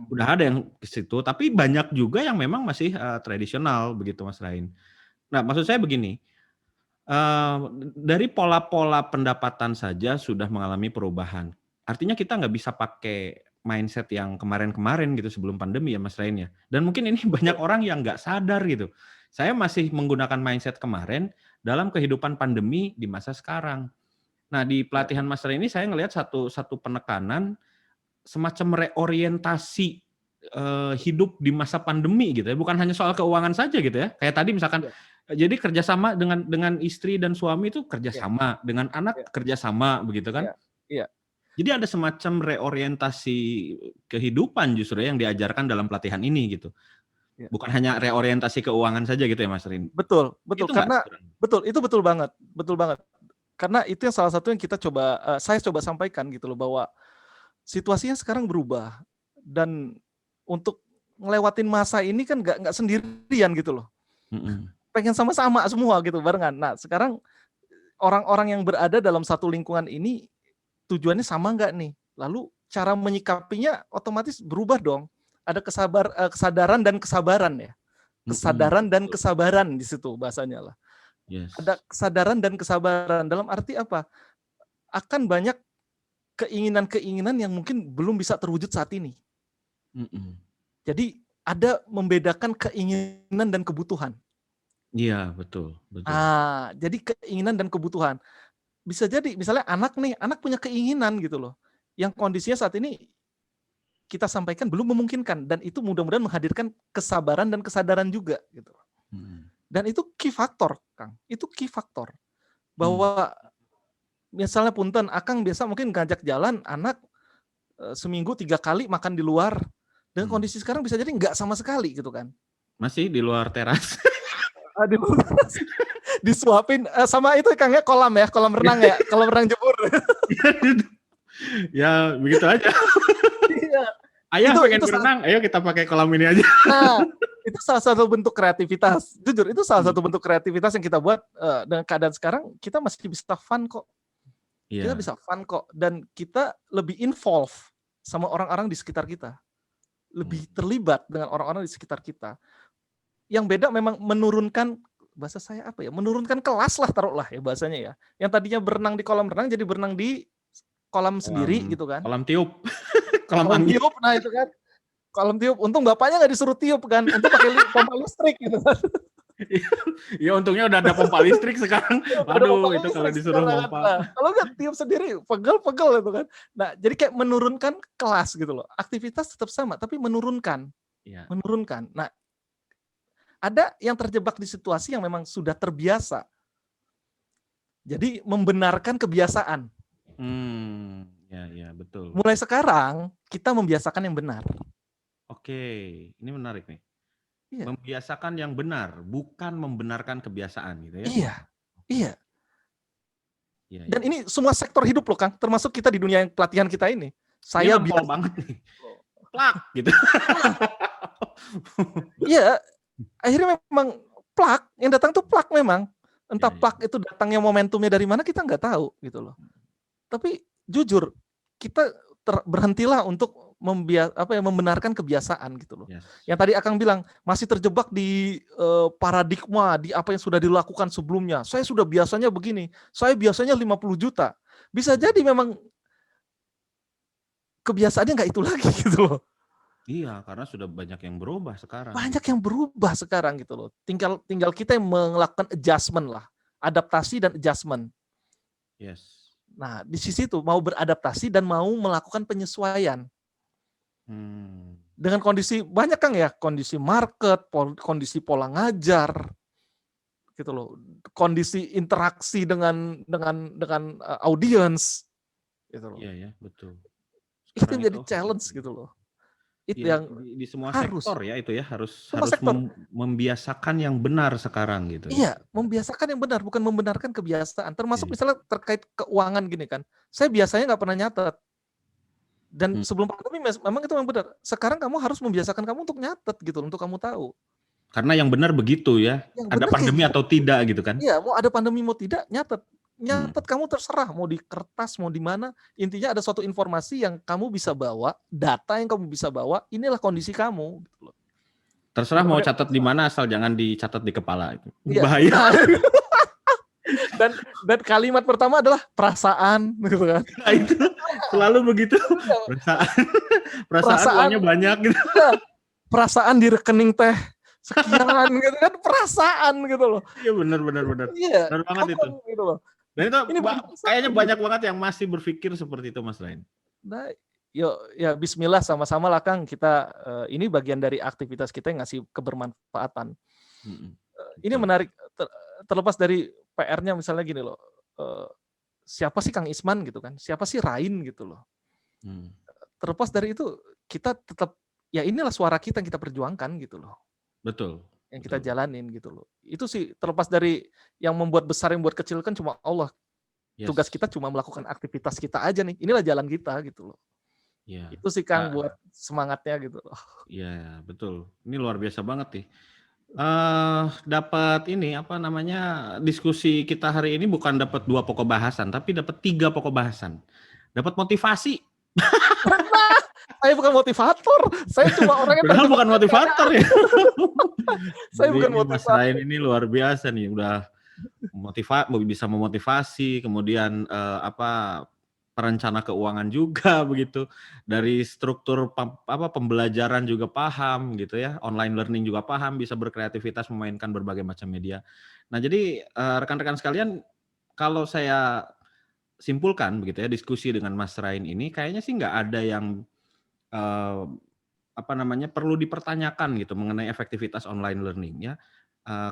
Udah ada yang ke situ, tapi banyak juga yang memang masih tradisional begitu, Mas Rain. Nah, maksud saya begini, dari pola-pola pendapatan saja sudah mengalami perubahan. Artinya kita nggak bisa pakai mindset yang kemarin-kemarin gitu sebelum pandemi ya, Mas Rain ya. Dan mungkin ini banyak orang yang nggak sadar gitu. Saya masih menggunakan mindset kemarin dalam kehidupan pandemi di masa sekarang. Nah, di pelatihan Mas Rain ini saya ngelihat satu penekanan semacam reorientasi hidup di masa pandemi gitu ya, bukan hanya soal keuangan saja gitu ya. Kayak tadi misalkan, jadi kerjasama dengan istri dan suami itu kerjasama, dengan anak kerjasama begitu kan. Iya. Jadi ada semacam reorientasi kehidupan justru yang diajarkan dalam pelatihan ini gitu. Bukan hanya reorientasi keuangan saja gitu ya, Mas Rin. Betul. Itu Karena itu betul banget. Karena itu yang salah satu yang kita saya coba sampaikan gitu loh, bahwa situasinya sekarang berubah, dan untuk ngelewatin masa ini kan nggak sendirian gitu loh. Pengen sama-sama semua gitu, barengan. Nah, sekarang orang-orang yang berada dalam satu lingkungan ini tujuannya sama nggak nih? Lalu cara menyikapinya otomatis berubah dong. Ada kesadaran dan kesabaran ya. Kesadaran dan kesabaran di situ bahasanya lah. Yes. Ada kesadaran dan kesabaran dalam arti apa? Akan banyak keinginan-keinginan yang mungkin belum bisa terwujud saat ini. Jadi ada membedakan keinginan dan kebutuhan. Iya, betul. Jadi keinginan dan kebutuhan. Bisa jadi misalnya anak punya keinginan gitu loh, yang kondisinya saat ini kita sampaikan belum memungkinkan, dan itu mudah-mudahan menghadirkan kesabaran dan kesadaran juga gitu. Dan itu key factor, Kang. Itu key factor. Bahwa misalnya punten, Akang biasa mungkin ngajak jalan anak seminggu 3 kali makan di luar. Dan kondisi sekarang bisa jadi nggak sama sekali gitu kan. Masih di luar teras. Disuapin sama itu Kang ya, kolam renang ya, kolam renang jebur. Ya begitu aja. Ayah pengen berenang, ayo kita pakai kolam ini aja. Nah, itu salah satu bentuk kreativitas. Jujur, itu salah satu bentuk kreativitas yang kita buat. Dengan keadaan sekarang, kita masih bisa fun kok. Kita bisa fun kok. Dan kita lebih involve sama orang-orang di sekitar kita. Lebih terlibat dengan orang-orang di sekitar kita. Yang beda memang menurunkan, bahasa saya apa ya, menurunkan kelas lah, taruhlah ya bahasanya ya. Yang tadinya berenang di kolam renang, jadi berenang di kolam sendiri gitu kan. Kolam tiup. Kolam tiup, nah itu kan. Kolam tiup, untung bapaknya nggak disuruh tiup kan, untung pakai pompa listrik gitu kan. Ya untungnya udah ada pompa listrik sekarang. Aduh, itu kalau disuruh pompa. Nah, kalau nggak tiup sendiri, pegel itu kan. Nah, jadi kayak menurunkan kelas gitu loh. Aktivitas tetap sama, tapi menurunkan. Menurunkan. Nah, ada yang terjebak di situasi yang memang sudah terbiasa. Jadi membenarkan kebiasaan. Ya, betul. Mulai sekarang kita membiasakan yang benar. Oke, ini menarik nih. Iya. Membiasakan yang benar, bukan membenarkan kebiasaan gitu ya. Iya. Dan ini semua sektor hidup loh Kang, termasuk kita di dunia pelatihan kita ini. Saya biasa banget nih. Plak gitu. Iya, akhirnya memang plak, yang datang tuh plak memang. Entah plak itu datangnya momentumnya dari mana kita nggak tahu gitu loh. Tapi jujur, kita berhentilah untuk membenarkan kebiasaan gitu loh. Yang tadi Akang bilang masih terjebak di paradigma di apa yang sudah dilakukan sebelumnya. Saya sudah biasanya begini, saya biasanya 50 juta. Bisa jadi memang kebiasaannya nggak itu lagi gitu loh. Iya, karena sudah banyak yang berubah sekarang. Banyak yang berubah sekarang gitu loh. Tinggal kita yang melakukan adjustment lah, adaptasi dan adjustment. Yes. Nah, di sisi itu mau beradaptasi dan mau melakukan penyesuaian. Dengan kondisi banyak Kang ya, kondisi market, kondisi pola ngajar, gitu loh, kondisi interaksi dengan audiens, gitu loh. Iya, betul. Itu jadi challenge gitu loh. Itu Ya, yang di semua harus, sektor ya itu ya harus semua harus sektor. membiasakan yang benar sekarang gitu ya. Iya, membiasakan yang benar, bukan membenarkan kebiasaan. Termasuk Iya. misalnya terkait keuangan gini kan. Saya biasanya nggak pernah nyatet. Dan Hmm. sebelum pandemi memang itu yang benar. Sekarang kamu harus membiasakan kamu untuk nyatet gitu, untuk kamu tahu. Karena yang benar begitu ya. Yang Ada benar kayak pandemi gitu. atau tidak gitu kan. Iya, mau ada pandemi mau tidak, nyatet. Hmm. Nyatet kamu terserah, mau di kertas, mau di mana. Intinya ada suatu informasi yang kamu bisa bawa, data yang kamu bisa bawa, inilah kondisi kamu. Gitu loh. Terserah Nggak mau pakai catat di perasaan. mana asal jangan dicatat di kepala itu. Iya. Bahaya. Nah, dan kalimat pertama adalah perasaan gitu kan. Nah, itu selalu begitu. Iya, Perasaan perasaan, uangnya banyak gitu. iya, perasaan di rekening teh sekian gitu kan, perasaan gitu loh. Iya benar. Iya, Benar banget come itu. on gitu loh. Dan itu Ini bukan perasaan kayaknya gitu. banyak banget yang masih berpikir seperti itu Mas Rain. Nah, yuk ya bismillah sama-sama lah Kang, kita ini bagian dari aktivitas kita yang ngasih kebermanfaatan. Ini Betul. menarik, terlepas dari PR-nya misalnya gini loh, siapa sih Kang Isman gitu kan, siapa sih Rain gitu loh. Terlepas dari itu, kita tetap, ya inilah suara kita yang kita perjuangkan gitu loh. Betul. Yang kita jalanin gitu loh. Itu sih terlepas dari yang membuat besar, yang buat kecil kan cuma Allah. Yes. Tugas kita cuma melakukan aktivitas kita aja nih. Inilah jalan kita gitu loh. Ya. Itu sih Kang buat semangatnya gitu loh. Iya, betul. Ini luar biasa banget nih. Dapat ini apa namanya, diskusi kita hari ini bukan dapat 2 pokok bahasan, tapi dapat 3 pokok bahasan. Dapat motivasi. Saya bukan motivator, saya cuma orang yang Padahal bukan motivator ya. Saya Jadi bukan ini Mas motivator. Rain ini luar biasa nih, udah bisa memotivasi, kemudian perencana keuangan juga begitu. Dari struktur pembelajaran juga paham gitu ya, online learning juga paham, bisa berkreativitas memainkan berbagai macam media. Nah, jadi rekan-rekan sekalian, kalau saya simpulkan begitu ya, diskusi dengan Mas Rain ini kayaknya sih nggak ada yang perlu dipertanyakan gitu mengenai efektivitas online learning ya.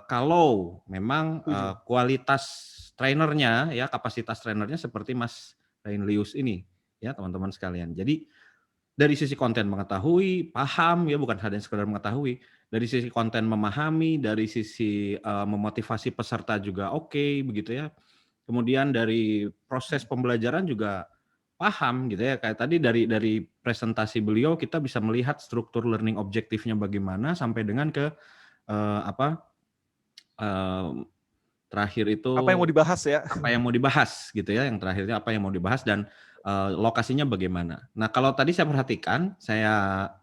Kalau memang kualitas trainernya ya, kapasitas trainernya seperti Mas Rain Lius ini ya teman-teman sekalian. Jadi dari sisi konten mengetahui, paham ya, bukan hanya sekedar mengetahui, dari sisi konten memahami, dari sisi memotivasi peserta juga oke, begitu ya. Kemudian dari proses pembelajaran juga paham gitu ya, kayak tadi dari presentasi beliau kita bisa melihat struktur learning objektifnya bagaimana sampai dengan ke terakhir itu apa yang mau dibahas ya. Apa yang mau dibahas gitu ya, yang terakhirnya apa yang mau dibahas dan lokasinya bagaimana. Nah, kalau tadi saya perhatikan, saya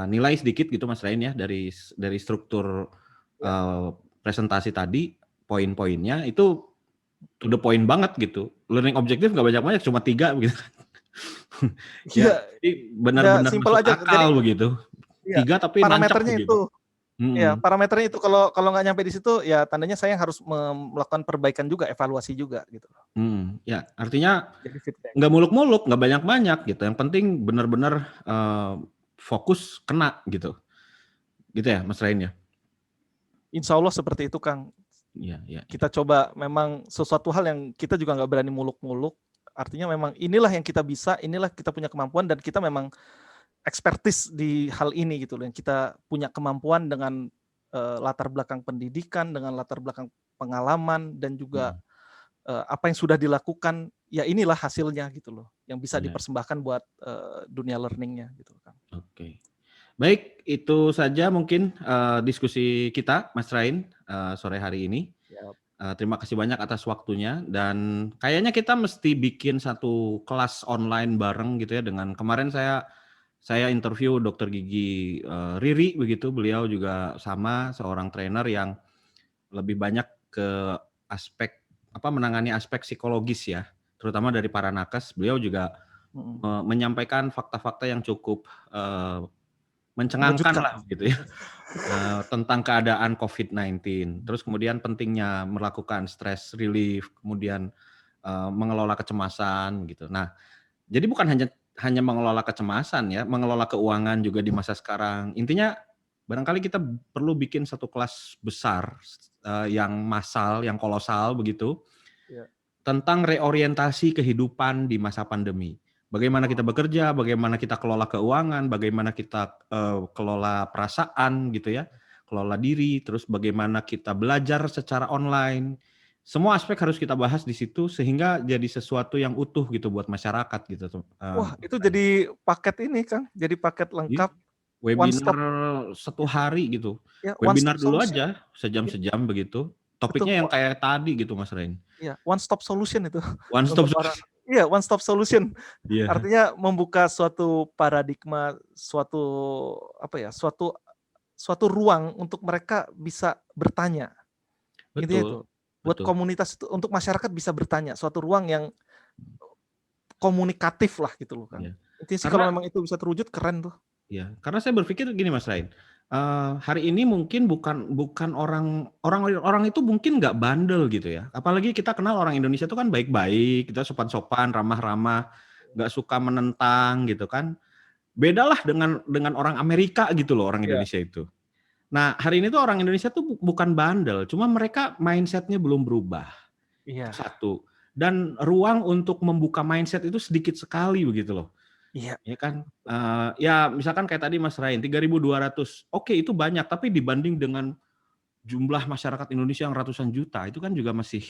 nilai sedikit gitu Mas Rain ya dari struktur presentasi tadi, poin-poinnya itu to the point banget gitu. Learning objektif nggak banyak-banyak, cuma 3 begitu. Ya, jadi benar-benar masuk akal begitu. 3 tapi nancap parameternya begitu. itu. Ya, parameternya itu kalau nggak nyampe di situ ya tandanya saya yang harus melakukan perbaikan juga, evaluasi juga gitu. Ya, artinya nggak muluk-muluk, nggak banyak-banyak gitu. Yang penting benar-benar fokus kena gitu. Gitu ya, Mas Rain ya? Insya Allah seperti itu, Kang. Iya. Kita coba memang sesuatu hal yang kita juga nggak berani muluk-muluk. Artinya memang inilah yang kita bisa, inilah kita punya kemampuan dan kita memang ekspertis di hal ini gitu loh. Yang kita punya kemampuan dengan latar belakang pendidikan, dengan latar belakang pengalaman dan juga apa yang sudah dilakukan, ya inilah hasilnya gitu loh. Yang bisa dipersembahkan buat dunia learningnya gitu kan. Oke. Baik, itu saja mungkin diskusi kita Mas Rain sore hari ini. Terima kasih banyak atas waktunya dan kayaknya kita mesti bikin satu kelas online bareng gitu ya, dengan kemarin saya interview Dokter Gigi Riri begitu, beliau juga sama seorang trainer yang lebih banyak ke aspek menangani aspek psikologis ya, terutama dari para nakes. Beliau juga menyampaikan fakta-fakta yang cukup mencengangkan lah gitu ya, tentang keadaan COVID-19. Terus kemudian pentingnya melakukan stress relief, kemudian mengelola kecemasan gitu. Nah, jadi bukan hanya mengelola kecemasan ya, mengelola keuangan juga di masa sekarang. Intinya barangkali kita perlu bikin satu kelas besar yang massal, yang kolosal begitu, tentang reorientasi kehidupan di masa pandemi. Bagaimana kita bekerja, bagaimana kita kelola keuangan, bagaimana kita kelola perasaan gitu ya, kelola diri, terus bagaimana kita belajar secara online. Semua aspek harus kita bahas di situ sehingga jadi sesuatu yang utuh gitu buat masyarakat gitu. Wah, itu jadi paket ini, Kang. Jadi paket Jadi lengkap, one webinar stop 1 hari gitu. ya, one Webinar stop dulu solution. aja, Ya, sejam-sejam begitu. betul. Topiknya yang kayak tadi gitu Mas Rain. Iya, one stop solution itu One stop untuk orang. solution. Iya, one stop solution. Iya, Artinya membuka suatu paradigma, suatu apa ya, suatu ruang untuk mereka bisa bertanya. Intinya itu. betul. Buat Betul. komunitas itu, untuk masyarakat bisa bertanya, suatu ruang yang komunikatif lah gitu loh, Kang. Iya. Intinya sih kalau Karena memang itu bisa terwujud, keren tuh. ya, karena saya berpikir gini Mas Rain, hari ini mungkin bukan orang itu mungkin nggak bandel gitu ya. Apalagi kita kenal orang Indonesia itu kan baik-baik, kita sopan-sopan, ramah-ramah, nggak suka menentang gitu kan. Bedalah dengan orang Amerika gitu loh orang Iya. Indonesia itu. Nah hari ini tuh orang Indonesia tuh bukan bandel, cuma mereka mindsetnya belum berubah. Iya. Satu. Dan ruang untuk membuka mindset itu sedikit sekali begitu loh. Iya. Ya kan, ya misalkan kayak tadi Mas Rain 3.200, oke itu banyak, tapi dibanding dengan jumlah masyarakat Indonesia yang ratusan juta, itu kan juga masih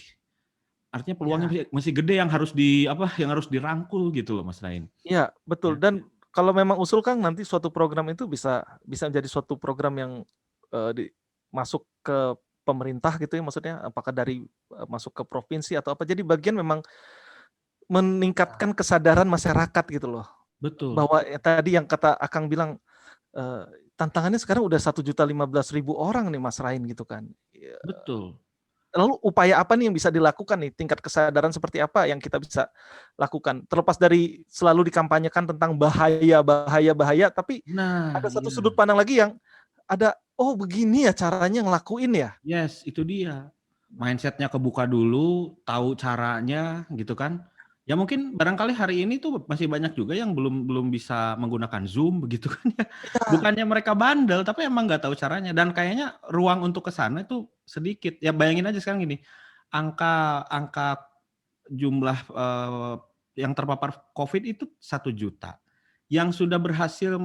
artinya peluangnya Iya. masih gede yang harus yang harus dirangkul gitu loh Mas Rain. Iya, betul. Ya. Dan kalau memang usul Kang, nanti suatu program itu bisa menjadi suatu program yang masuk ke pemerintah gitu ya, maksudnya apakah dari masuk ke provinsi atau apa. Jadi bagian memang meningkatkan kesadaran masyarakat gitu loh. Betul, Bahwa tadi yang kata Akang bilang, tantangannya sekarang udah 1.015.000 orang nih Mas Rain gitu kan. betul. Lalu upaya apa nih yang bisa dilakukan nih, tingkat kesadaran seperti apa yang kita bisa lakukan? Terlepas dari selalu dikampanyekan tentang bahaya, tapi Nah, ada satu iya. sudut pandang lagi yang ada, oh begini ya caranya ngelakuin ya? Yes, itu dia. Mindset-nya kebuka dulu, tahu caranya gitu kan. Ya mungkin barangkali hari ini tuh masih banyak juga yang belum bisa menggunakan Zoom begitu kan ya. Ya, Bukannya mereka bandel, tapi emang nggak tahu caranya dan kayaknya ruang untuk ke sana itu sedikit. Ya bayangin aja sekarang gini, angka angka jumlah, yang terpapar Covid itu 1 juta. Yang sudah berhasil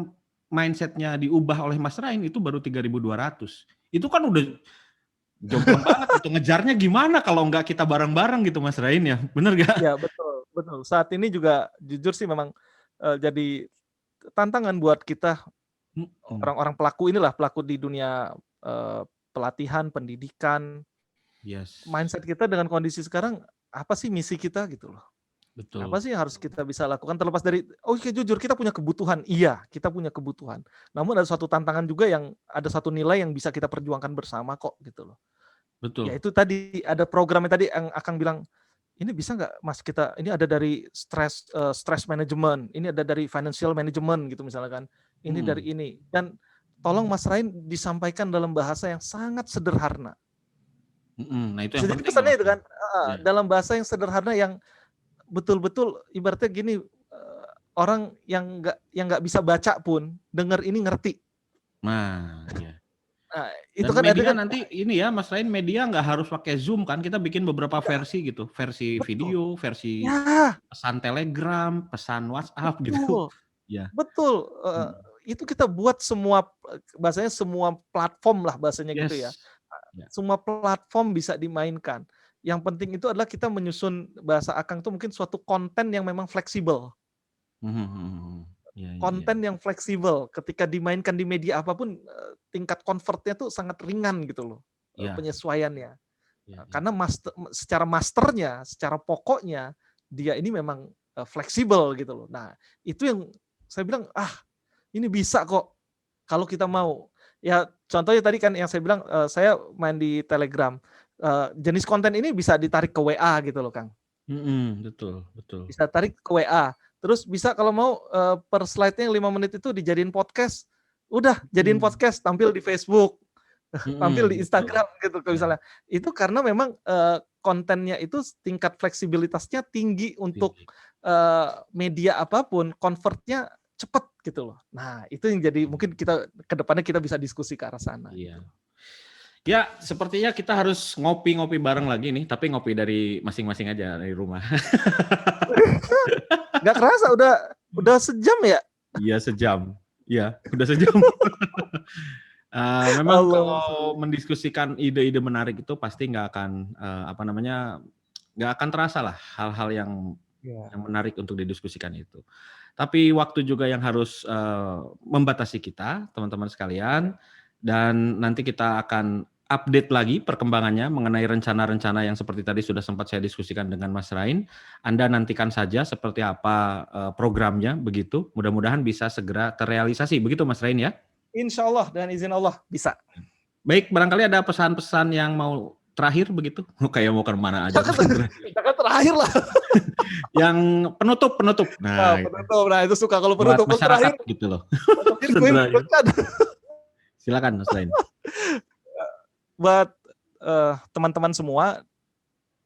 mindset-nya diubah oleh Mas Rain itu baru 3.200. Itu kan udah jomplang banget itu, ngejarnya gimana kalau nggak kita bareng-bareng gitu Mas Rain ya, bener nggak? ya betul, betul. Saat ini juga jujur sih memang jadi tantangan buat kita Mhm, orang-orang pelaku inilah, pelaku di dunia pelatihan, pendidikan, yes, mindset kita dengan kondisi sekarang, apa sih misi kita gitu loh. Apa betul, sih yang harus kita bisa lakukan terlepas dari, oke jujur kita punya kebutuhan, iya kita punya kebutuhan. Namun ada suatu tantangan juga yang ada satu nilai yang bisa kita perjuangkan bersama kok gitu loh. Ya betul, itu tadi ada programnya tadi yang Akang bilang, ini bisa nggak Mas kita, ini ada dari stress management, ini ada dari financial management gitu misalkan, ini mhm, dari ini. Dan tolong Mas Rain disampaikan dalam bahasa yang sangat sederhana. nah itu Bisa yang jadi penting pesannya Mas, itu kan, ya. dalam bahasa yang sederhana yang betul-betul ibaratnya gini, orang yang nggak bisa baca pun denger ini ngerti. Nah, iya. Nah, itu Dan kan ada media kan, nanti ini ya Mas Rain, media nggak harus pakai Zoom kan, kita bikin beberapa ya versi gitu, versi betul. video, versi Ya, pesan Telegram, pesan WhatsApp gitu, betul. ya, Betul, mhm, itu kita buat semua, bahasanya semua platform lah bahasanya gitu ya. yes, ya, Semua platform bisa dimainkan. Yang penting itu adalah kita menyusun, bahasa Akang tuh mungkin suatu konten yang memang fleksibel. iya iya iya, Konten yang fleksibel ketika dimainkan di media apapun, tingkat convert-nya tuh sangat ringan gitu loh, iya penyesuaiannya. iya iya, Karena secara masternya, secara pokoknya dia ini memang, fleksibel gitu loh. Nah, itu yang saya bilang, "Ah, ini bisa kok kalau kita mau." Ya contohnya tadi kan yang saya bilang, saya main di Telegram, jenis konten ini bisa ditarik ke WA gitu loh, Kang. betul betul, Bisa tarik ke WA, terus bisa kalau mau, per slide-nya yang 5 menit itu dijadiin podcast, udah jadiin mhm, podcast, tampil di Facebook, tampil di betul, Instagram gitu iya, misalnya. Itu karena memang, kontennya itu tingkat fleksibilitasnya tinggi untuk, tinggi, media apapun, convert-nya cepet gitu loh. Nah, itu yang jadi mungkin kita ke depannya kita bisa diskusi ke arah sana gitu. iya. Ya, sepertinya kita harus ngopi-ngopi bareng lagi nih, tapi ngopi dari masing-masing aja dari rumah. Nggak kerasa udah sejam ya. Iya sejam. Iya, udah sejam. Memang Allah. kalau mendiskusikan ide-ide menarik itu pasti nggak akan nggak akan terasa lah hal-hal yang Ya. menarik untuk didiskusikan itu. Tapi waktu juga yang harus membatasi kita, teman-teman sekalian, dan nanti kita akan update lagi perkembangannya mengenai rencana-rencana yang seperti tadi sudah sempat saya diskusikan dengan Mas Rain. Anda nantikan saja seperti apa programnya, begitu. Mudah-mudahan bisa segera terrealisasi, begitu Mas Rain ya? Insya Allah dan izin Allah bisa. Baik, barangkali ada pesan-pesan yang mau terakhir begitu? Kayak mau kemana aja. Jangan terakhir lah. Yang penutup. Nah, penutup. Nah, itu suka kalau buat penutup masyarakat terakhir. gitu loh. Silakan Mas Lain. Buat teman-teman semua,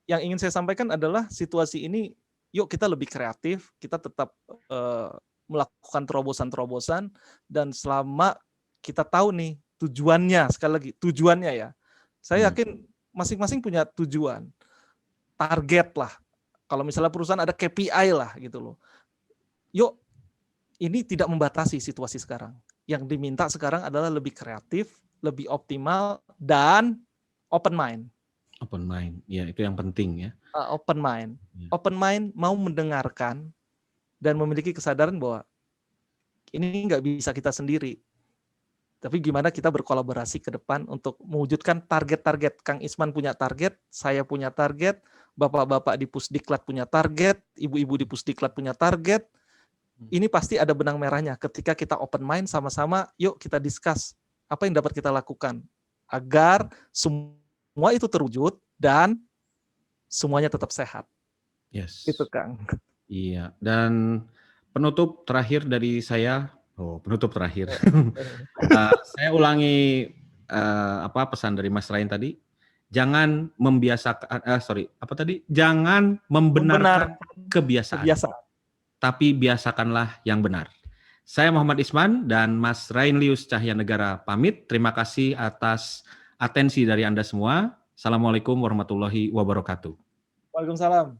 yang ingin saya sampaikan adalah situasi ini, yuk kita lebih kreatif, kita tetap melakukan terobosan-terobosan, dan selama kita tahu nih tujuannya, sekali lagi tujuannya ya, saya yakin masing-masing punya tujuan, target lah. Kalau misalnya perusahaan ada KPI lah gitu loh. Yuk, ini tidak membatasi situasi sekarang. Yang diminta sekarang adalah lebih kreatif, lebih optimal, dan open mind. Open mind, ya itu yang penting ya. Open mind. Open mind mau mendengarkan dan memiliki kesadaran bahwa ini nggak bisa kita sendiri. Tapi gimana kita berkolaborasi ke depan untuk mewujudkan target-target. Kang Isman punya target, saya punya target, bapak-bapak di Pusdiklat punya target, ibu-ibu di Pusdiklat punya target. Ini pasti ada benang merahnya. Ketika kita open mind sama-sama, yuk kita discuss apa yang dapat kita lakukan agar semua itu terwujud dan semuanya tetap sehat. Yes. Itu Kang. Iya. Dan penutup terakhir dari saya. Penutup terakhir. Saya ulangi pesan dari Mas Rain tadi. Jangan membiasakan, Jangan membenarkan kebiasaan. Tapi biasakanlah yang benar. Saya Muhammad Isman dan Mas Rainlius Cahyanegara pamit. Terima kasih atas atensi dari Anda semua. Assalamualaikum warahmatullahi wabarakatuh. Waalaikumsalam.